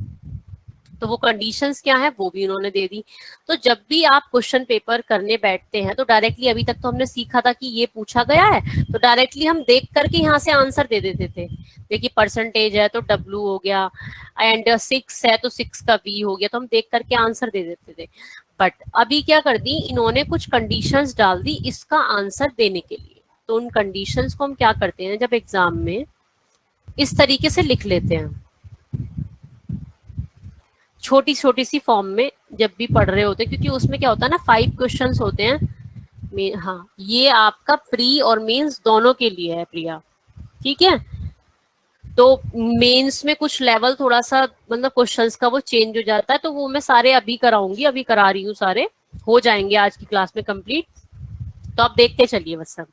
तो वो कंडीशंस क्या है वो भी उन्होंने दे दी। तो जब भी आप क्वेश्चन पेपर करने बैठते हैं, तो डायरेक्टली, अभी तक तो हमने सीखा था कि ये पूछा गया है, तो डायरेक्टली हम देख करके यहाँ से आंसर दे देते थे। देखिए, परसेंटेज है तो W हो गया, एंड 6 है तो 6 का V हो गया, तो हम देख करके आंसर दे देते थे। बट अभी क्या कर दी इन्होंने, कुछ कंडीशंस डाल दी इसका आंसर देने के लिए। तो उन कंडीशंस को हम क्या करते हैं, जब एग्जाम में इस तरीके से लिख लेते हैं, छोटी छोटी सी फॉर्म में जब भी पढ़ रहे होते हैं, क्योंकि उसमें क्या होता है ना, 5 क्वेश्चंस होते हैं। हाँ, ये आपका प्री और मेंस दोनों के लिए है प्रिया। ठीक है, तो मेंस में कुछ लेवल थोड़ा सा मतलब क्वेश्चंस का वो चेंज हो जाता है, तो वो मैं सारे अभी कराऊंगी, अभी करा रही हूँ, सारे हो जाएंगे आज की क्लास में कंप्लीट। तो आप देखते चलिए, बस सब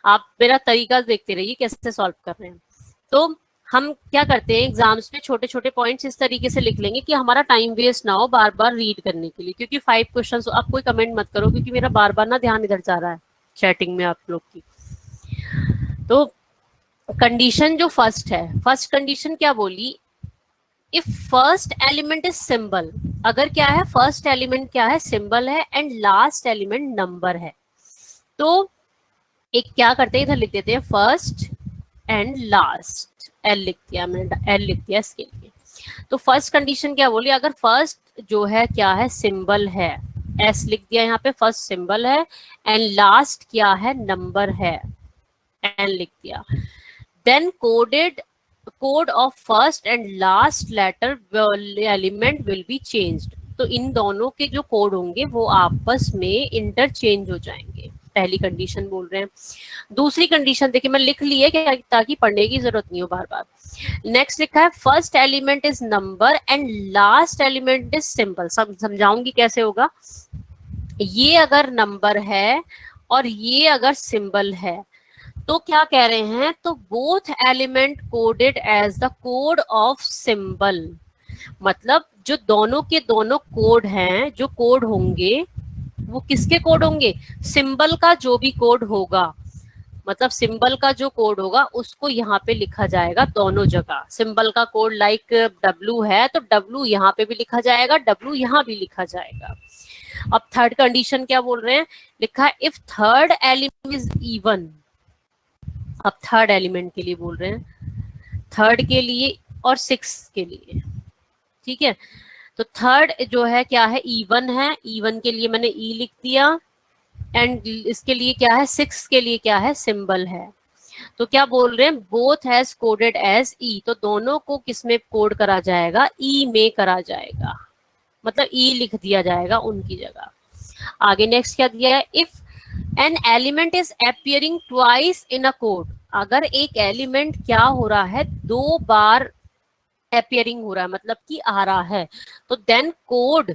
आप मेरा तरीका देखते रहिए कैसे सॉल्व कर रहे हैं। तो हम क्या करते हैं, एग्जाम्स में छोटे छोटे पॉइंट्स इस तरीके से लिख लेंगे कि हमारा टाइम वेस्ट ना हो बार बार रीड करने के लिए, क्योंकि 5 क्वेश्चंस। आप कोई कमेंट मत करो, क्योंकि मेरा बार बार ना ध्यान इधर जा रहा है चैटिंग में आप लोग की। तो कंडीशन जो फर्स्ट है, फर्स्ट कंडीशन क्या बोली, if first element is symbol. अगर क्या है, फर्स्ट एलिमेंट क्या है, सिंबल है, एंड लास्ट एलिमेंट नंबर है। तो एक क्या करते हैं, इधर लिख देते हैं फर्स्ट एंड लास्ट, एल लिख दिया मैंने, एल लिख दिया इसके लिए। तो फर्स्ट कंडीशन क्या बोली, अगर फर्स्ट जो है क्या है, सिंबल है, एस लिख दिया यहाँ पे, फर्स्ट सिंबल है, एंड लास्ट क्या है, नंबर है, एन लिख दिया, then code of first and last letter element will be changed. तो इन दोनों के जो कोड होंगे वो आपस में इंटरचेंज हो जाएंगे। पहली कंडीशन बोल रहे हैं। दूसरी कंडीशन देखिए, मैं लिख ली है क्या, ताकि पढ़ने की जरूरत नहीं हो बार बार। नेक्स्ट लिखा है, first element is number and last element is symbol. समझाऊंगी कैसे होगा। ये अगर नंबर है और ये अगर सिंबल है, तो क्या कह रहे हैं, तो both element coded as the code of symbol. मतलब जो दोनों के दोनों कोड हैं, जो कोड होंगे वो किसके कोड होंगे, सिंबल का जो भी कोड होगा, मतलब सिंबल का जो कोड होगा उसको यहाँ पे लिखा जाएगा दोनों जगह। सिंबल का कोड लाइक W है तो W यहाँ पे भी लिखा जाएगा, W यहाँ भी लिखा जाएगा। अब थर्ड कंडीशन क्या बोल रहे हैं, लिखा है if third element is even. अब थर्ड एलिमेंट के लिए बोल रहे हैं, थर्ड के लिए और 6 के लिए। ठीक है, तो थर्ड जो है क्या है, इवन है, इवन के लिए मैंने ई लिख दिया, एंड इसके लिए क्या है, 6 के लिए क्या है, सिंबल है। तो क्या बोल रहे हैं, बोथ हैज कोडेड एज ई। तो दोनों को किस में कोड करा जाएगा, ई में करा जाएगा, मतलब ई लिख दिया जाएगा उनकी जगह। आगे नेक्स्ट क्या दिया है, if an element is appearing twice in a code. अगर एक एलिमेंट क्या हो रहा है, 2 बार अपीयरिंग हो रहा है, मतलब कि आ रहा है, तो then code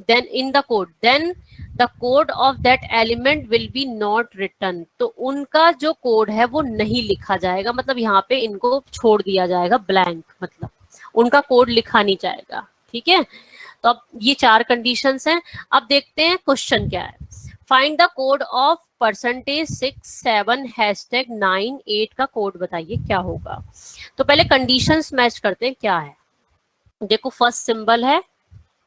then in the code, then the code of that element will be not written, तो उनका जो कोड है वो नहीं लिखा जाएगा, मतलब यहाँ पे इनको छोड़ दिया जाएगा ब्लैंक, मतलब उनका कोड लिखा नहीं जाएगा। ठीक है, तो अब ये 4 कंडीशंस हैं। अब देखते हैं क्वेश्चन क्या है। फाइंड द कोड ऑफ %6 7 #9 8 का कोड बताइए क्या होगा। तो पहले कंडीशंस मैच करते हैं क्या है। देखो फर्स्ट सिंबल है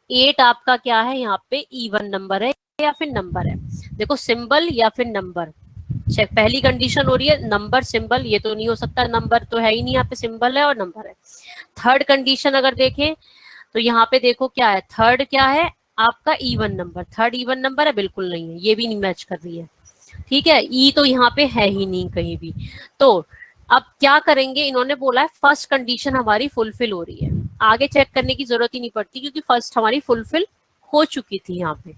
8, आपका क्या है यहाँ पे इवन नंबर है या फिर नंबर है। देखो सिंबल या फिर नंबर, चेक। पहली कंडीशन हो रही है नंबर सिंबल, ये तो नहीं हो सकता, नंबर तो है ही नहीं, यहाँ पे सिंबल है और नंबर है। थर्ड कंडीशन अगर देखें तो यहाँ पे देखो क्या है, थर्ड क्या है आपका even number, third even number है, बिल्कुल नहीं है, ये भी नहीं मैच कर रही है। ठीक है, ई तो यहाँ पे है ही नहीं कहीं भी। तो अब क्या करेंगे, इन्होंने बोला है फर्स्ट कंडीशन हमारी फुलफिल हो रही है, आगे चेक करने की जरूरत ही नहीं पड़ती क्योंकि फर्स्ट हमारी फुलफिल हो चुकी थी यहाँ पे।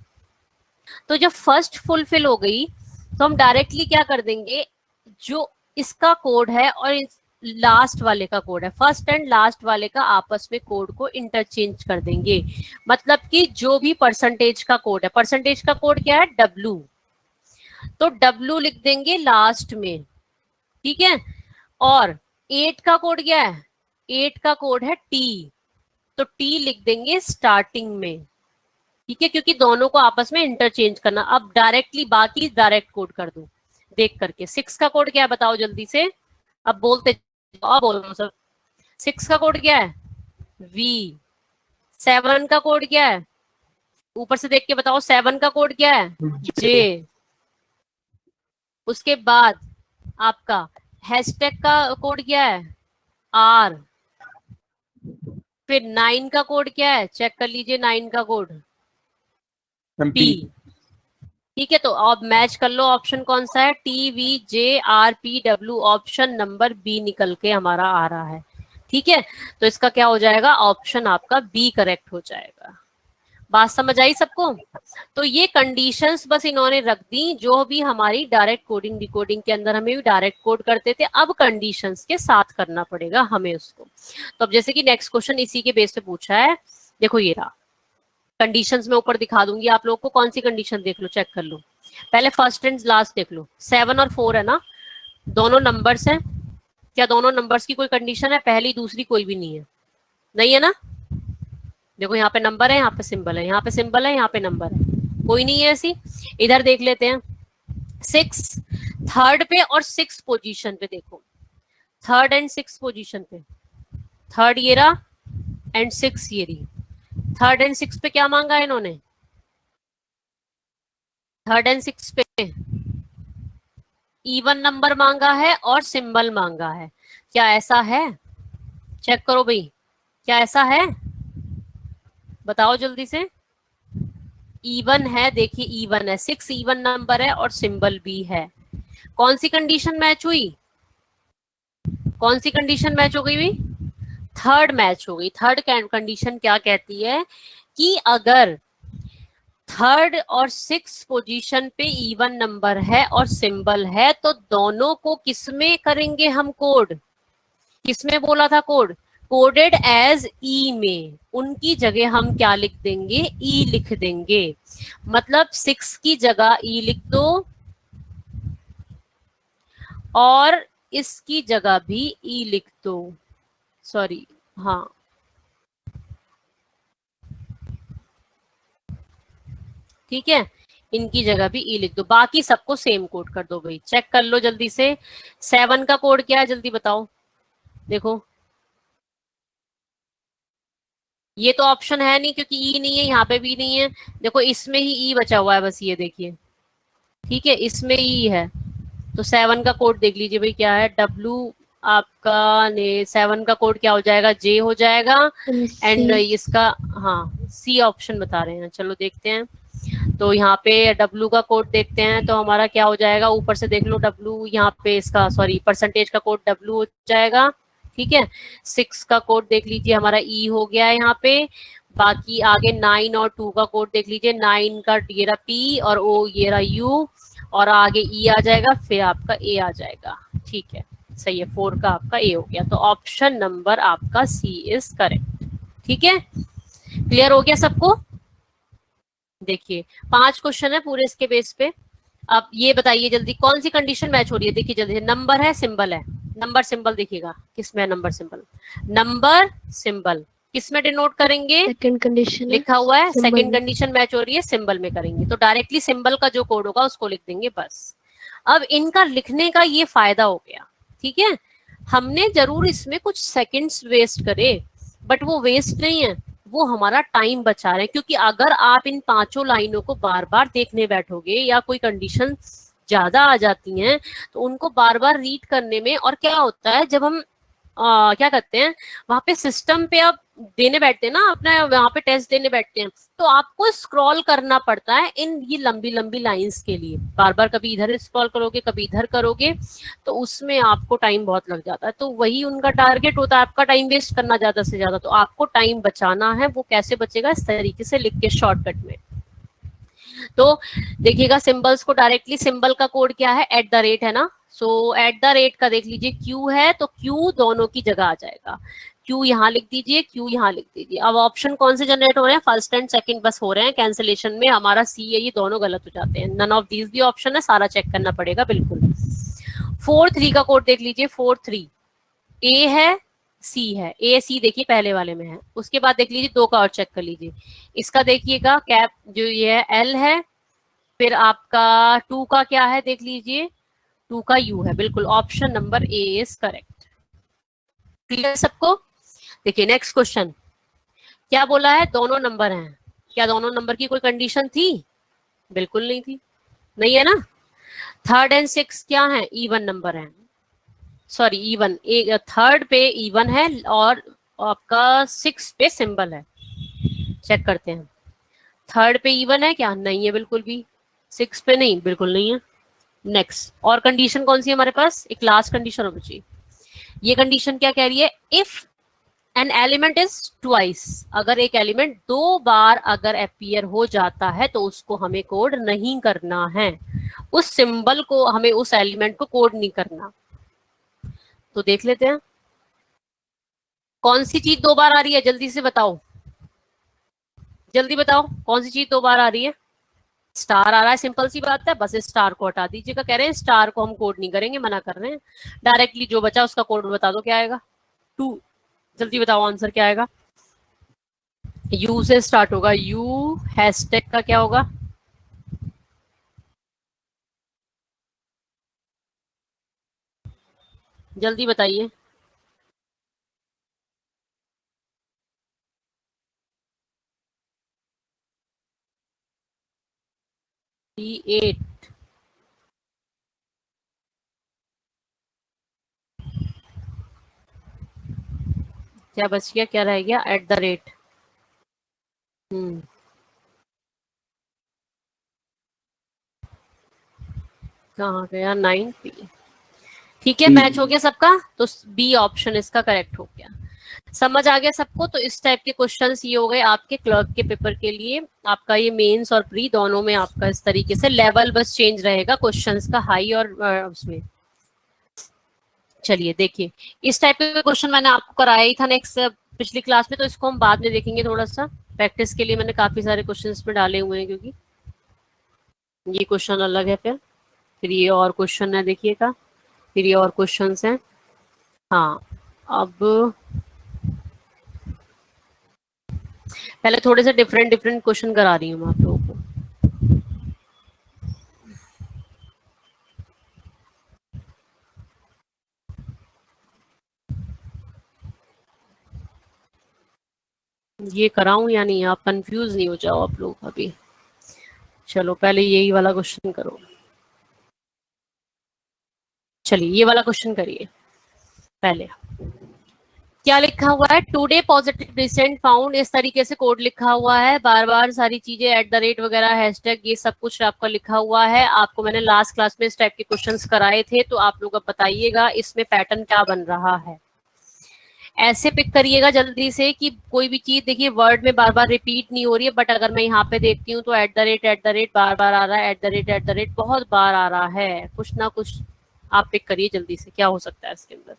तो जब फर्स्ट फुलफिल हो गई तो हम डायरेक्टली क्या कर देंगे, जो इसका कोड है और लास्ट वाले का कोड है, फर्स्ट एंड लास्ट वाले का आपस में कोड को इंटरचेंज कर देंगे। मतलब कि जो भी परसेंटेज का कोड है, परसेंटेज का कोड क्या है W, तो W लिख देंगे लास्ट में। ठीक है, और 8 का कोड क्या है, 8 का कोड है T, तो T लिख देंगे स्टार्टिंग में। ठीक है, क्योंकि दोनों को आपस में इंटरचेंज करना। अब डायरेक्टली बाकी डायरेक्ट कोड कर दो देख करके। 6 का कोड क्या है बताओ जल्दी से, अब बोलते बोलो सब। 6 का कोड क्या है V, 7 का कोड क्या है, ऊपर से देख के बताओ, 7 का कोड क्या है J, उसके बाद आपका हैशटैग का कोड क्या है R, फिर 9 का कोड क्या है, चेक कर लीजिए 9 का कोड P। ठीक है, तो अब मैच कर लो, ऑप्शन कौन सा है, TVJRPW, ऑप्शन नंबर बी निकल के हमारा आ रहा है। ठीक है, तो इसका क्या हो जाएगा, ऑप्शन आपका बी करेक्ट हो जाएगा। बात समझ आई सबको। तो ये कंडीशंस बस इन्होंने रख दी, जो भी हमारी डायरेक्ट कोडिंग डिकोडिंग के अंदर हमें भी डायरेक्ट कोड करते थे, अब कंडीशंस के साथ करना पड़ेगा हमें उसको। तो अब जैसे कि नेक्स्ट क्वेश्चन इसी के बेस पे पूछा है, देखो ये रहा, कंडीशंस में ऊपर दिखा दूंगी आप लोग को, कौन सी कंडीशन देख लो, चेक कर लो। पहले फर्स्ट एंड लास्ट देख लो, 7 और 4 है ना, दोनों नंबर्स हैं, क्या दोनों नंबर्स की कोई कंडीशन है, पहली दूसरी कोई भी नहीं है, नहीं है ना। देखो यहाँ पे नंबर है, यहाँ पे सिंबल है, यहाँ पे सिंबल है, यहाँ पे नंबर है, कोई नहीं है ऐसी। इधर देख लेते हैं 6 थर्ड पे और 6 पोजीशन पे, देखो थर्ड एंड 6 पोजीशन पे, थर्ड ये रहा एंड 6 ये रही। थर्ड एंड 6 पे क्या मांगा है इन्होंने, थर्ड एंड 6 पे इवन नंबर मांगा है और सिंबल मांगा है। क्या ऐसा है, चेक करो भाई, क्या ऐसा है बताओ जल्दी से। इवन है, देखिए इवन है, 6 इवन नंबर है और सिंबल भी है। कौन सी कंडीशन मैच हुई, कौन सी कंडीशन मैच हो गई भाई, थर्ड मैच हो गई। थर्ड कंडीशन क्या कहती है कि अगर थर्ड और 6 पोजीशन पे इवन नंबर है और सिंबल है, तो दोनों को किसमें करेंगे हम कोड, किसमें बोला था कोड, कोडेड एज ई में, उनकी जगह हम क्या लिख देंगे, ई लिख देंगे। मतलब 6 की जगह ई लिख दो और इसकी जगह भी ई लिख दो, सॉरी हाँ, ठीक है, इनकी जगह भी ई लिख दो, बाकी सबको सेम कोड कर दो भाई। चेक कर लो जल्दी से, 7 का कोड क्या है जल्दी बताओ। देखो ये तो ऑप्शन है नहीं क्योंकि ई नहीं है, यहाँ पे भी नहीं है, देखो इसमें ही ई बचा हुआ है बस, ये देखिए, ठीक है इसमें ई है। तो 7 का कोड देख लीजिए भाई क्या है, W आपका ने 7 का कोड क्या हो जाएगा, J हो जाएगा, एंड इसका हाँ C ऑप्शन बता रहे हैं। चलो देखते हैं, तो यहाँ पे W का कोड देखते हैं, तो हमारा क्या हो जाएगा, ऊपर से देख लो W, यहाँ पे इसका सॉरी परसेंटेज का कोड W हो जाएगा। ठीक है, 6 का कोड देख लीजिए हमारा E हो गया है यहाँ पे। बाकी आगे 9 और 2 का कोड देख लीजिए, 9 का ये रहा P और O ये रहा U, और आगे E आ जाएगा, फिर आपका A आ जाएगा। ठीक है सही है, 4 का आपका A हो गया, तो ऑप्शन नंबर आपका C इज करेक्ट। ठीक है, क्लियर हो गया सबको। देखिए 5 क्वेश्चन है पूरे इसके बेस पे। अब ये बताइए जल्दी कौन सी कंडीशन मैच हो रही है, देखिए जल्दी। नंबर है, सिंबल है, नंबर सिंबल देखिएगा किसमें है नंबर सिंबल। नंबर सिंबल किसमें डिनोट करेंगे, सेकंड कंडीशन है लिखा हुआ है सिंबल सेकंड में। कंडीशन मैच हो रही है, सिंबल में करेंगे तो डायरेक्टली सिंबल का जो कोड होगा उसको लिख देंगे बस। अब इनका लिखने का ये फायदा हो गया, ठीक है। हमने जरूर इसमें कुछ सेकंड्स वेस्ट करे, बट वो वेस्ट नहीं है, वो हमारा टाइम बचा रहे हैं। क्योंकि अगर आप इन 5 लाइनों को बार बार देखने बैठोगे या कोई कंडीशन ज्यादा आ जाती हैं तो उनको बार बार रीड करने में, और क्या होता है जब हम क्या करते हैं वहां पे सिस्टम पे आप देने बैठते हैं ना, अपना वहां पे टेस्ट देने बैठते हैं, तो आपको स्क्रॉल करना पड़ता है इन ये लंबी लंबी लाइंस के लिए। बार बार कभी इधर स्क्रॉल करोगे कभी इधर करोगे तो उसमें आपको टाइम बहुत लग जाता है। तो वही उनका टारगेट होता है, आपका टाइम वेस्ट करना ज्यादा से ज्यादा। तो आपको टाइम बचाना है, वो कैसे बचेगा, इस तरीके से लिख के शॉर्टकट में। तो देखिएगा सिंबल्स को डायरेक्टली, सिंबल का कोड क्या है, एट द रेट है ना। सो एट द रेट का देख लीजिए क्यू है तो क्यू दोनों की जगह आ जाएगा। क्यू यहाँ लिख दीजिए, क्यू यहाँ लिख दीजिए। अब ऑप्शन कौन से जनरेट हो रहे हैं, फर्स्ट एंड सेकंड बस हो रहे हैं। कैंसिलेशन में हमारा सी है, ये दोनों गलत हो जाते हैं। नन ऑफ दीज भी ऑप्शन है, सारा चेक करना पड़ेगा बिल्कुल। 4-3 का कोड देख लीजिए, 4-3 ए है सी है, ए सी देखिए पहले वाले में है। उसके बाद देख लीजिए 2 का और चेक कर लीजिए, इसका देखिएगा कैप जो ये है एल है, फिर आपका 2 का क्या है देख लीजिए, 2 का यू है। बिल्कुल option number A is correct. Clear सबको। देखिए नेक्स्ट क्वेश्चन क्या बोला है, दोनों नंबर हैं। क्या दोनों नंबर की कोई कंडीशन थी, बिल्कुल नहीं थी, नहीं है ना। 3rd एंड 6 क्या है, इवन नंबर है, सॉरी इवन, थर्ड पे इवन है और आपका 6 पे सिंबल है। चेक करते हैं, थर्ड पे इवन है क्या, नहीं है बिल्कुल भी। 6 पे नहीं, बिल्कुल नहीं है। नेक्स्ट और कंडीशन कौन सी है हमारे पास, एक लास्ट कंडीशन हो बची। ये कंडीशन क्या कह रही है, if an element is twice, अगर एक एलिमेंट 2 बार अगर अपीयर हो जाता है तो उसको हमें कोड नहीं करना है, उस सिंबल को हमें, उस एलिमेंट को कोड नहीं करना। तो देख लेते हैं कौन सी चीज 2 बार आ रही है, जल्दी से बताओ, जल्दी बताओ कौन सी चीज 2 बार आ रही है। स्टार आ रहा है, सिंपल सी बात है, बस स्टार को हटा दीजिएगा। कह रहे हैं स्टार को हम कोड नहीं करेंगे, मना कर रहे हैं। डायरेक्टली जो बचा उसका कोड बता दो, क्या आएगा 2। जल्दी बताओ आंसर क्या आएगा। यू से स्टार्ट होगा, यू हैशटैग का क्या होगा, जल्दी बताइए। C8 क्या बच गया, क्या रह गया, एट द रेट। कहाँ गया 9P। ठीक है मैच हो गया सबका, तो बी ऑप्शन इसका करेक्ट हो गया। समझ आ गया सबको। तो इस टाइप के क्वेश्चंस ये हो गए आपके क्लर्क के पेपर के लिए। आपका ये मेंस और प्री दोनों में आपका इस तरीके से लेवल बस चेंज रहेगा क्वेश्चंस का, हाई और उसमें। चलिए देखिए इस टाइप के क्वेश्चन मैंने आपको कराया ही था नेक्स्ट पिछली क्लास में, तो इसको हम बाद में देखेंगे। थोड़ा सा प्रैक्टिस के लिए मैंने काफी सारे क्वेश्चन में डाले हुए हैं, क्योंकि ये क्वेश्चन अलग है, फिर ये और क्वेश्चन है देखिएगा, फिर ये और क्वेश्चन हैं। हाँ अब पहले थोड़े से डिफरेंट डिफरेंट क्वेश्चन करा रही हूँ मैं आप लोगों को। ये कराऊं या नहीं, आप कंफ्यूज नहीं हो जाओ आप लोग अभी। चलो पहले यही वाला क्वेश्चन करो। चलिए ये वाला क्वेश्चन करिए पहले। क्या लिखा हुआ है, टुडे पॉजिटिव रिसेंट फाउंड, इस तरीके से कोड लिखा हुआ है, बार बार सारी चीजें एट द रेट वगैरह हैशटैग ये सब कुछ आपका लिखा हुआ है। आपको मैंने लास्ट क्लास में इस टाइप के क्वेश्चंस कराए थे, तो आप लोग अब बताइएगा इसमें पैटर्न क्या बन रहा है। ऐसे पिक करिएगा जल्दी से कि कोई भी चीज देखिए वर्ड में बार बार रिपीट नहीं हो रही है, बट अगर मैं यहाँ पे देखती हूँ तो एट द रेट बार बार आ रहा है, एट द रेट बहुत बार आ रहा है, कुछ ना कुछ आप पिक करिए जल्दी से, क्या हो सकता है इसके अंदर।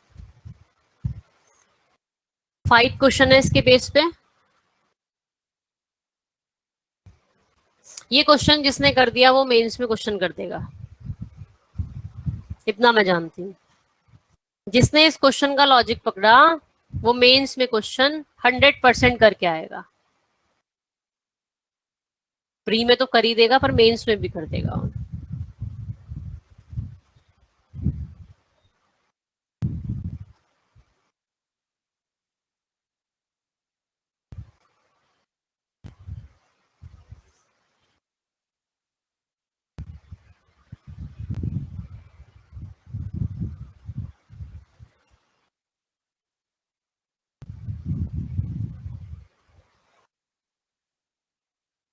5 क्वेश्चन है इसके बेस पे। ये क्वेश्चन जिसने कर दिया वो मेंस में क्वेश्चन कर देगा, इतना मैं जानती हूँ। जिसने इस क्वेश्चन का लॉजिक पकड़ा वो मेंस में क्वेश्चन 100% करके आएगा। प्री में तो कर ही देगा पर मेंस में भी कर देगा।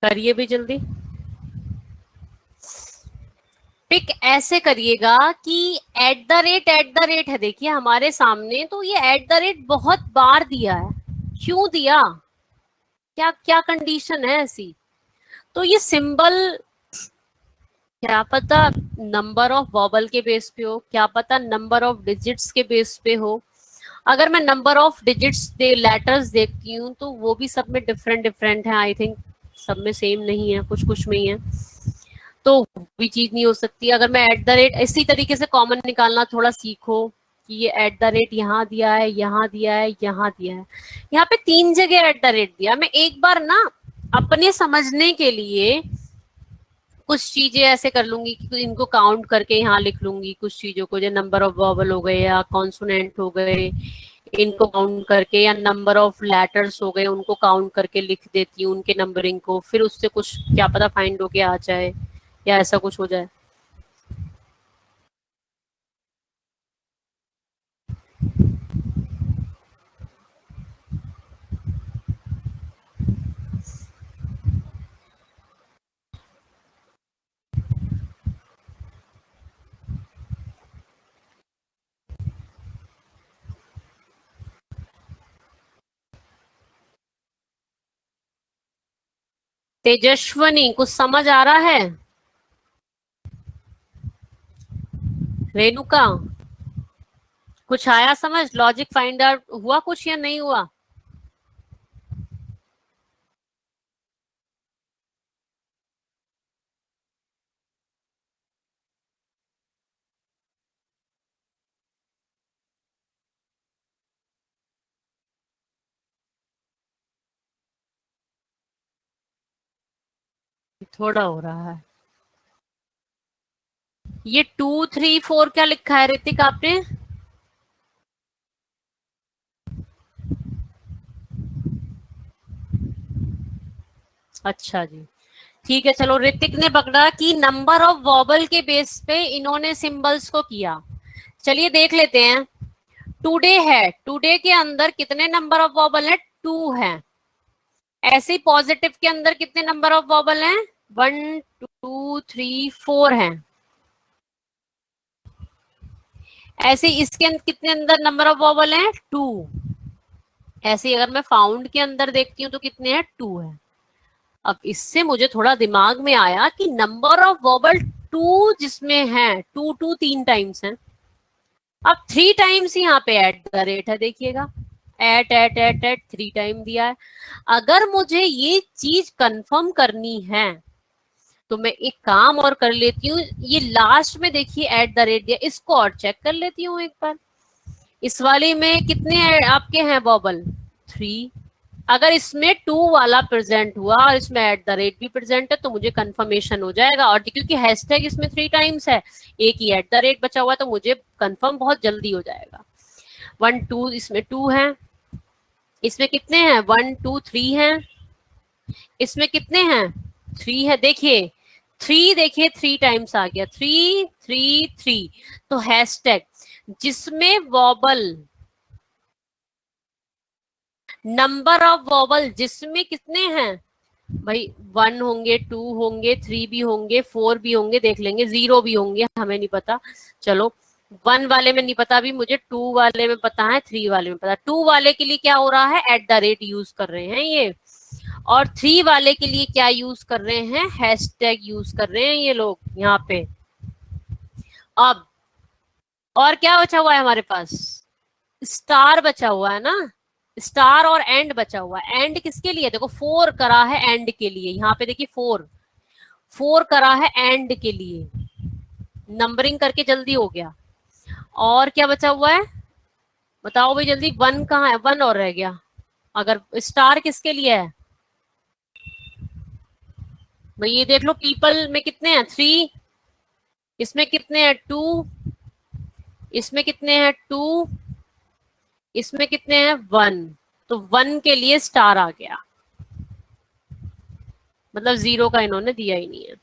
करिए भी जल्दी। पिक ऐसे करिएगा कि एट द रेट है, देखिए हमारे सामने, तो ये एट द रेट बहुत बार दिया है, क्यों दिया, क्या क्या कंडीशन है ऐसी। तो ये सिंबल क्या पता नंबर ऑफ वॉबल के बेस पे हो, क्या पता नंबर ऑफ डिजिट्स के बेस पे हो। अगर मैं नंबर ऑफ डिजिट्स लेटर्स देखती हूँ तो वो भी सब में डिफरेंट डिफरेंट है, आई थिंक सब में सेम नहीं है, कुछ कुछ में ही है, तो भी चीज नहीं हो सकती। अगर मैं एट द रेट इसी तरीके से कॉमन निकालना थोड़ा सीखो कि ये एट द रेट यहाँ दिया है, यहाँ दिया है, यहाँ दिया है, यहाँ पे 3 जगह एट द रेट दिया। मैं एक बार ना अपने समझने के लिए कुछ चीजें ऐसे कर लूंगी कि इनको काउंट करके यहाँ लिख लूंगी, कुछ चीजों को जो नंबर ऑफ वॉवल हो गए या कॉन्सोनेंट हो गए इनको काउंट करके, या नंबर ऑफ लेटर्स हो गए उनको काउंट करके लिख देती हूँ उनके नंबरिंग को, फिर उससे कुछ क्या पता फाइंड होके आ जाए या ऐसा कुछ हो जाए। तेजस्वनी कुछ समझ आ रहा है? रेणुका कुछ आया समझ, लॉजिक फाइंड आउट हुआ कुछ या नहीं हुआ? थोड़ा हो रहा है। ये 2 3 4 क्या लिखा है ऋतिक आपने? अच्छा जी, ठीक है, चलो ऋतिक ने पकड़ा कि नंबर ऑफ वॉबल के बेस पे इन्होंने सिंबल्स को किया। चलिए देख लेते हैं। टुडे है, टुडे के अंदर कितने नंबर ऑफ वॉबल है? 2 है। ऐसे ही पॉजिटिव के अंदर कितने नंबर ऑफ वॉबल हैं? 1 2 3 4 हैं। ऐसे इसके कितने अंदर नंबर ऑफ वॉबल हैं? 2। ऐसे ही अगर मैं फाउंड के अंदर देखती हूँ तो कितने हैं? 2 है। अब इससे मुझे थोड़ा दिमाग में आया कि नंबर ऑफ वॉबल 2 जिसमें है, 2 2 3 टाइम्स है। अब 3 टाइम्स यहाँ पे एट द रेट है, देखिएगा eight eight eight eight 3 time दिया है। अगर मुझे ये चीज कंफर्म करनी है तो मैं एक काम और कर लेती हूँ, ये लास्ट में देखिए एट द रेट दिया, इसको और चेक कर लेती हूँ एक बार। इस वाले में कितने आपके हैं वॉबल? 3। अगर इसमें 2 वाला प्रेजेंट हुआ और इसमें एट द रेट भी प्रेजेंट है तो मुझे कंफर्मेशन हो जाएगा। और क्योंकि हैशटैग इसमें 3 टाइम्स है, एक ही एट द रेट बचा हुआ तो मुझे कंफर्म बहुत जल्दी हो जाएगा। 1 2 इसमें 2 है, इसमें कितने हैं? 1 2 3 हैं, इसमें कितने हैं? 3 है। देखिए 3, देखिए 3 टाइम्स आ गया, 3 3 3। तो हैशटैग जिसमें वॉबल नंबर ऑफ वॉबल जिसमें कितने हैं भाई? 1 होंगे, 2 होंगे, 3 भी होंगे, 4 भी होंगे, देख लेंगे, 0 भी होंगे, हमें नहीं पता। चलो 1 वाले में नहीं पता, भी मुझे 2 वाले में पता है, 3 वाले में पता। 2 वाले के लिए क्या हो रहा है? एट द रेट यूज कर रहे हैं ये। और 3 वाले के लिए क्या यूज कर रहे हैं? हैशटैग यूज कर रहे हैं ये लोग यहाँ पे। अब और क्या बचा हुआ है हमारे पास? स्टार बचा हुआ है ना, स्टार और एंड बचा हुआ है। एंड किसके लिए? देखो 4 करा है एंड के लिए, यहाँ पे देखिए 4। 4 करा है एंड के लिए, नंबरिंग करके जल्दी हो गया। और क्या बचा हुआ है बताओ भाई जल्दी, 1 कहाँ है, 1 और रह गया। अगर स्टार किसके लिए है भाई, ये देख लो, पीपल में कितने हैं 3, इसमें कितने हैं 2, इसमें कितने हैं 2, इसमें कितने हैं 1, तो 1 के लिए स्टार आ गया, मतलब 0 का इन्होंने दिया ही नहीं है।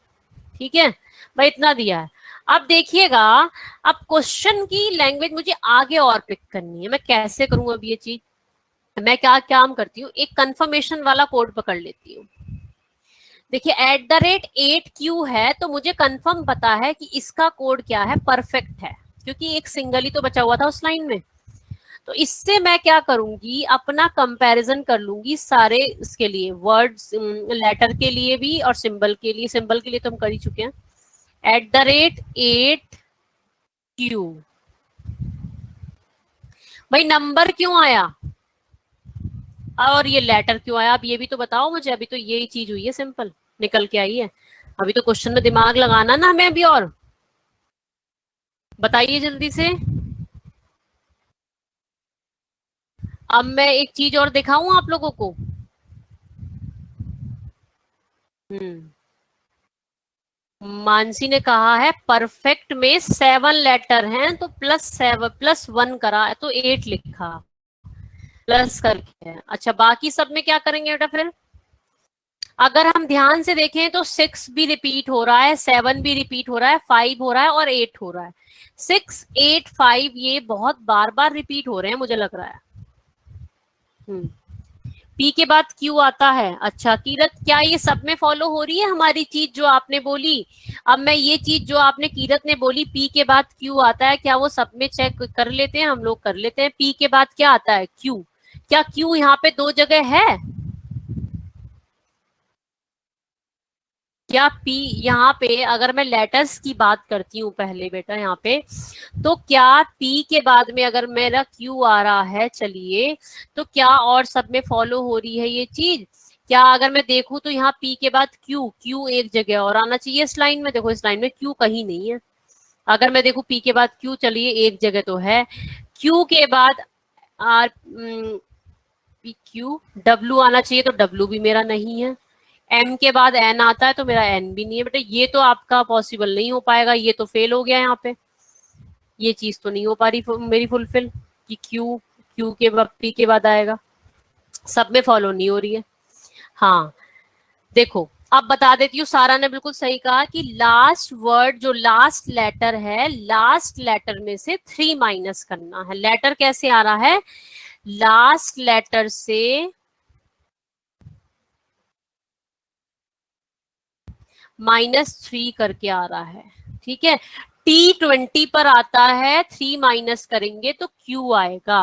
ठीक है भाई, इतना दिया है। अब देखिएगा, अब क्वेश्चन की लैंग्वेज मुझे आगे और पिक करनी है। मैं कैसे करूं अब ये चीज, मैं क्या काम करती हूँ, एक कंफर्मेशन वाला कोड पकड़ लेती हूँ। देखिए @8Q है, तो मुझे कंफर्म पता है कि इसका कोड क्या है, परफेक्ट है, क्योंकि एक सिंगल ही तो बचा हुआ था उस लाइन में। तो इससे मैं क्या करूंगी, अपना कंपैरिजन कर लूंगी सारे इसके लिए, वर्ड्स लेटर के लिए भी और सिंबल के लिए। सिंबल के लिए तो हम कर ही चुके हैं, @8Q। भाई नंबर क्यों आया और ये लेटर क्यों आया, अब ये भी तो बताओ मुझे। अभी तो यही चीज हुई है, सिंपल निकल के आई है। अभी तो क्वेश्चन में दिमाग लगाना ना हमें अभी, और बताइए जल्दी से। अब मैं एक चीज और दिखाऊं आप लोगों को। मानसी ने कहा है परफेक्ट में 7 लेटर हैं, तो +7 +1 करा है, तो 8 लिखा प्लस करके है। अच्छा बाकी सब में क्या करेंगे बेटा फिर, अगर हम ध्यान से देखें तो 6 भी रिपीट हो रहा है, 7 भी रिपीट हो रहा है, 5 हो रहा है और 8 हो रहा है। 6, 8, 5 ये बहुत बार बार रिपीट हो रहे हैं मुझे लग रहा है। पी के बाद क्यू आता है। अच्छा कीरत, क्या ये सब में फॉलो हो रही है हमारी चीज जो आपने बोली। अब मैं ये चीज जो आपने कीरत ने बोली, पी के बाद क्यू आता है, क्या वो सब में चेक कर लेते हैं, हम लोग कर लेते हैं। पी के बाद क्या आता है, क्यू। क्या क्यू यहाँ पे 2 जगह है, क्या पी यहाँ पे, अगर मैं लेटर्स की बात करती हूँ पहले बेटा यहाँ पे, तो क्या पी के बाद में अगर मेरा क्यू आ रहा है, चलिए, तो क्या और सब में फॉलो हो रही है ये चीज। क्या अगर मैं देखूं तो यहाँ पी के बाद क्यू, क्यू एक जगह और आना चाहिए इस लाइन में, देखो इस लाइन में क्यू कहीं नहीं है। अगर मैं देखूं पी के बाद क्यू, चलिए एक जगह तो है। क्यू के बाद आर, पी क्यू, डब्ल्यू आना चाहिए, तो डब्ल्यू भी मेरा नहीं है। एम के बाद एन आता है, तो मेरा एन भी नहीं है बेटा, ये तो आपका पॉसिबल नहीं हो पाएगा, ये तो फेल हो गया यहाँ पे। ये चीज तो नहीं हो पा रही मेरी फुलफिल कि क्यू, क्यू के बाद पी के बाद आएगा, सब में फॉलो नहीं हो रही है। हाँ देखो अब बता देती हूँ, सारा ने बिल्कुल सही कहा कि लास्ट वर्ड जो लास्ट लेटर है, लास्ट लेटर में से 3 माइनस करना है। लेटर कैसे आ रहा है, लास्ट लेटर से -3 करके आ रहा है। ठीक है, T20 पर आता है, 3 माइनस करेंगे तो Q आएगा।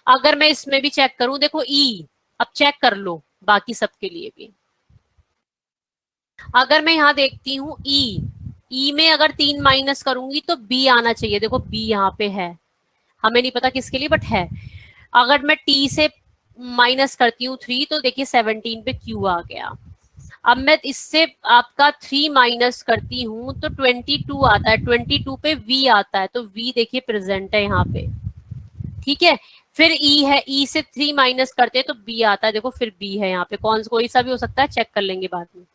अगर मैं इसमें भी चेक करूं, देखो E, अब चेक कर लो बाकी सबके लिए भी। अगर मैं यहाँ देखती हूँ E में अगर 3 माइनस करूंगी तो B आना चाहिए, देखो B यहाँ पे है, हमें नहीं पता किसके लिए बट है। अगर मैं T से माइनस करती हूँ 3, तो देखिए 17 पे Q आ गया। अब मैं इससे आपका 3 माइनस करती हूँ तो 22 आता है, 22 पे V आता है, तो V देखिए प्रेजेंट है यहाँ पे। ठीक है, फिर E है, E से 3 माइनस करते हैं तो B आता है, देखो फिर B है यहाँ पे, कोई सा भी हो सकता है, चेक कर लेंगे बाद में।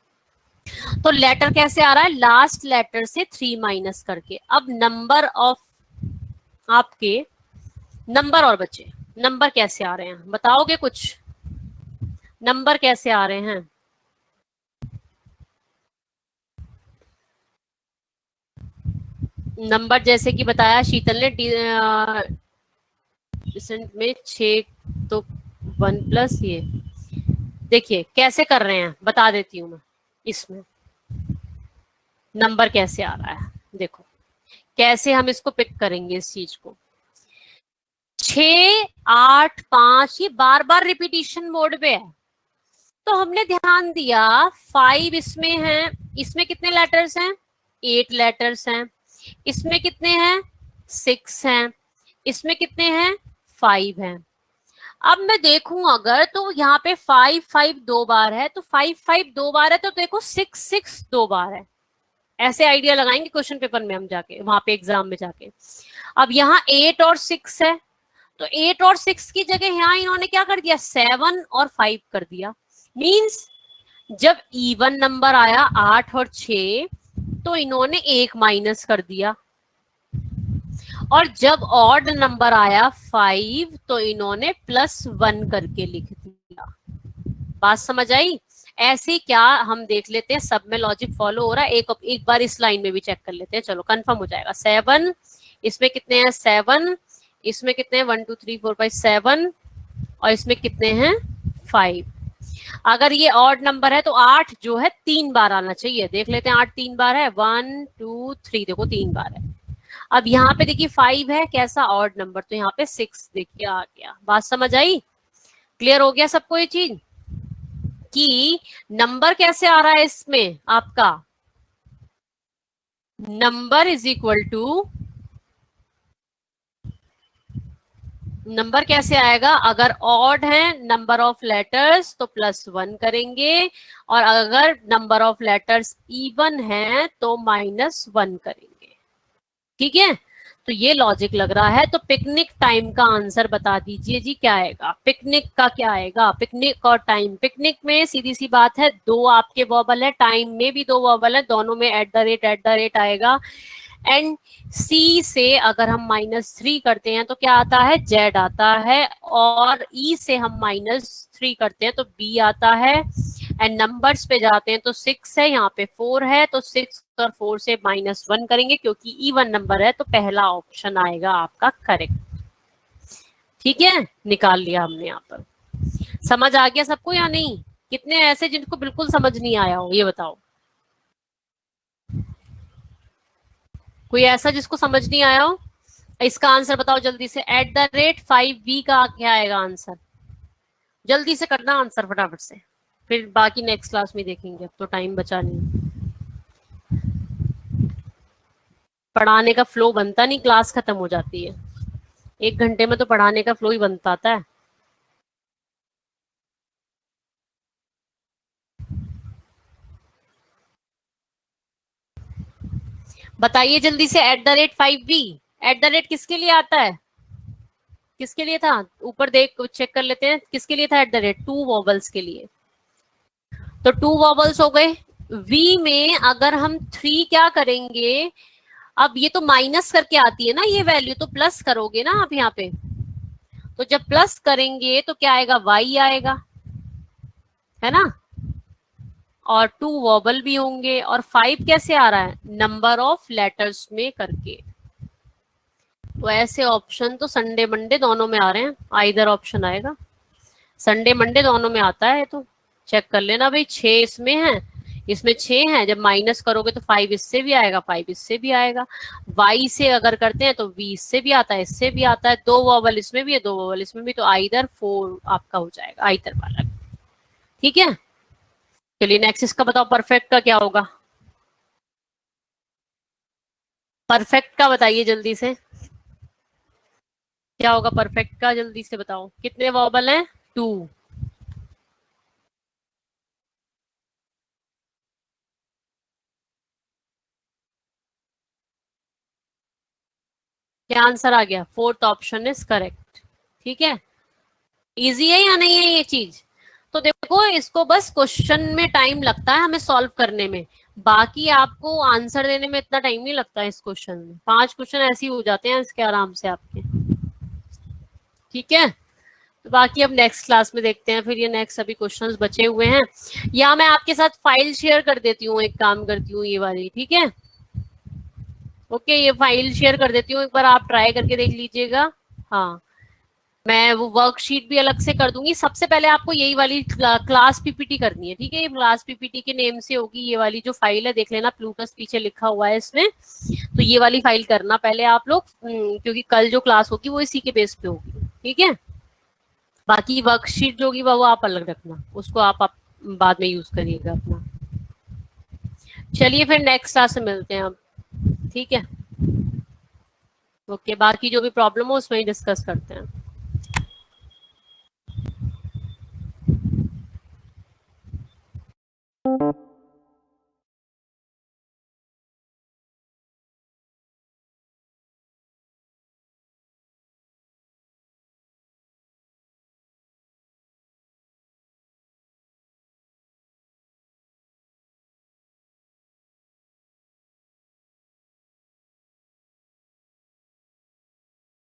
तो लेटर कैसे आ रहा है, लास्ट लेटर से 3 माइनस करके। अब नंबर ऑफ आपके नंबर और बच्चे, नंबर कैसे आ रहे हैं बताओगे कुछ, नंबर कैसे आ रहे हैं। नंबर जैसे कि बताया शीतल ने, डिसेंट में 6, तो 1 प्लस ये, देखिए कैसे कर रहे हैं बता देती हूँ मैं। इसमें नंबर कैसे आ रहा है, देखो कैसे हम इसको पिक करेंगे इस चीज को। 6, 8, 5 ये बार बार रिपीटिशन मोड पे है, तो हमने ध्यान दिया 5 इसमें है, इसमें कितने लेटर्स हैं, 8 लेटर्स हैं। इसमें कितने हैं, 6 हैं। इसमें कितने हैं, 5 हैं। अब मैं देखूं अगर, तो यहाँ पे 5, 5 2 बार है, तो 5, 5 2 बार है, तो देखो 6, 6 2 बार है। ऐसे आइडिया लगाएंगे क्वेश्चन पेपर में हम जाके, वहां पे एग्जाम में जाके। अब यहाँ 8 और 6 है, तो 8 और 6 की जगह यहाँ इन्होंने क्या कर दिया, 7 और 5 कर दिया। मींस जब इवन नंबर आया 8 और 6 तो इन्होंने 1 माइनस कर दिया, और जब ऑड नंबर आया 5 तो इन्होंने +1 करके लिख दिया। बात समझ आई? ऐसे क्या हम देख लेते हैं सब में लॉजिक फॉलो हो रहा है। एक बार इस लाइन में भी चेक कर लेते हैं, चलो कंफर्म हो जाएगा। 7, इसमें कितने हैं 7, इसमें कितने हैं 1 2 3 4 5 7, और इसमें कितने हैं 5। अगर ये ऑड नंबर है तो 8 जो है 3 बार आना चाहिए। देख लेते हैं 8 3 बार है, 1 2 3, देखो 3 बार है। अब यहाँ पे देखिए 5 है, कैसा ऑड नंबर, तो यहाँ पे 6 देखिए आ गया। बात समझ आई? क्लियर हो गया सबको ये चीज कि नंबर कैसे आ रहा है इसमें आपका, number is equal to, number कैसे आएगा, अगर ऑड है नंबर ऑफ लेटर्स तो +1 करेंगे, और अगर नंबर ऑफ लेटर्स इवन है तो -1 करेंगे। ठीक है, तो ये लॉजिक लग रहा है। तो पिकनिक टाइम का आंसर बता दीजिए जी, क्या आएगा पिकनिक का, क्या आएगा पिकनिक और टाइम। पिकनिक में सीधी सी बात है 2 आपके वॉबल है, टाइम में भी 2 वॉबल है, दोनों में @ आएगा। एंड सी से अगर हम -3 करते हैं तो क्या आता है, Z आता है, और E से हम -3 करते हैं तो B आता है। एंड नंबर्स पे जाते हैं तो 6 है, यहाँ पे 4 है, तो 6 और 4 से -1 करेंगे क्योंकि इवन नंबर है, तो पहला ऑप्शन आएगा आपका करेक्ट। ठीक है, निकाल लिया हमने यहाँ पर। समझ आ गया सबको या नहीं? कितने ऐसे जिनको बिल्कुल समझ नहीं आया हो, ये बताओ। कोई ऐसा जिसको समझ नहीं आया हो? इसका आंसर बताओ जल्दी से। @5V का क्या आएगा आंसर? जल्दी से करना आंसर फटाफट से, फिर बाकी नेक्स्ट क्लास में देखेंगे, अब तो टाइम बचा नहीं। पढ़ाने का फ्लो बनता नहीं, क्लास खत्म हो जाती है। 1 घंटे में तो पढ़ाने का फ्लो ही बनता आता है। बताइए जल्दी से। @5V किसके लिए आता है, किसके लिए था? ऊपर देख चेक कर लेते हैं किसके लिए था @2 वॉबल्स के लिए। तो 2 वॉबल्स हो गए। V में अगर हम 3 क्या करेंगे, अब ये तो माइनस करके आती है ना ये वैल्यू, तो प्लस करोगे ना आप यहाँ पे। तो जब प्लस करेंगे तो क्या आएगा, Y आएगा, है ना। और 2 वॉबल भी होंगे। और 5 कैसे आ रहा है, नंबर ऑफ लेटर्स में करके। तो ऐसे ऑप्शन तो संडे मंडे दोनों में आ रहे हैं, आइदर ऑप्शन आएगा। संडे मंडे दोनों में आता है, तो चेक कर लेना भाई। 6 इसमें है, इसमें 6 है, जब माइनस करोगे तो 5 इससे भी आएगा, 5 इससे भी आएगा। Y से अगर करते हैं तो V इससे भी आता है, इससे भी आता है। 2 वॉवल इसमें भी है, 2 वॉवल इसमें भी, तो आइदर 4 आपका हो जाएगा, आइदर वाला। ठीक है, चलिए नेक्स्ट इसका बताओ, परफेक्ट का क्या होगा। परफेक्ट का बताइए जल्दी से, क्या होगा परफेक्ट का, जल्दी से बताओ। कितने वॉबल हैं, 2। क्या आंसर आ गया, 4th ऑप्शन इज करेक्ट। ठीक है, इजी है या नहीं है ये चीज? तो देखो इसको बस क्वेश्चन में टाइम लगता है हमें सॉल्व करने में, बाकी आपको आंसर देने में इतना टाइम नहीं लगता है इस क्वेश्चन में। 5 क्वेश्चन ऐसे ही हो जाते हैं इसके आराम से आपके। ठीक है, तो बाकी अब नेक्स्ट क्लास में देखते हैं फिर। ये नेक्स्ट अभी क्वेश्चंस बचे हुए हैं, या मैं आपके साथ फाइल शेयर कर देती हूँ, एक काम करती हूँ ये वाली। ठीक है, ओके, ये फाइल शेयर कर देती हूँ, एक बार आप ट्राई करके देख लीजिएगा। हाँ, मैं वो वर्कशीट भी अलग से कर दूंगी। सबसे पहले आपको यही वाली क्लास पीपीटी करनी है। ठीक है, ये क्लास पीपीटी के नेम से होगी ये वाली जो फाइल है, देख लेना प्लूटस पीछे लिखा हुआ है इसमें। तो ये वाली फाइल करना पहले आप लोग, क्योंकि कल जो क्लास होगी वो इसी के बेस पे होगी। ठीक है, बाकी वर्कशीट जो होगी वो आप अलग रखना, उसको आप बाद में यूज करिएगा अपना। चलिए फिर नेक्स्ट क्लास में मिलते हैं अब। ठीक है, ओके, बाकी जो भी प्रॉब्लम हो उसमें ही डिस्कस करते हैं।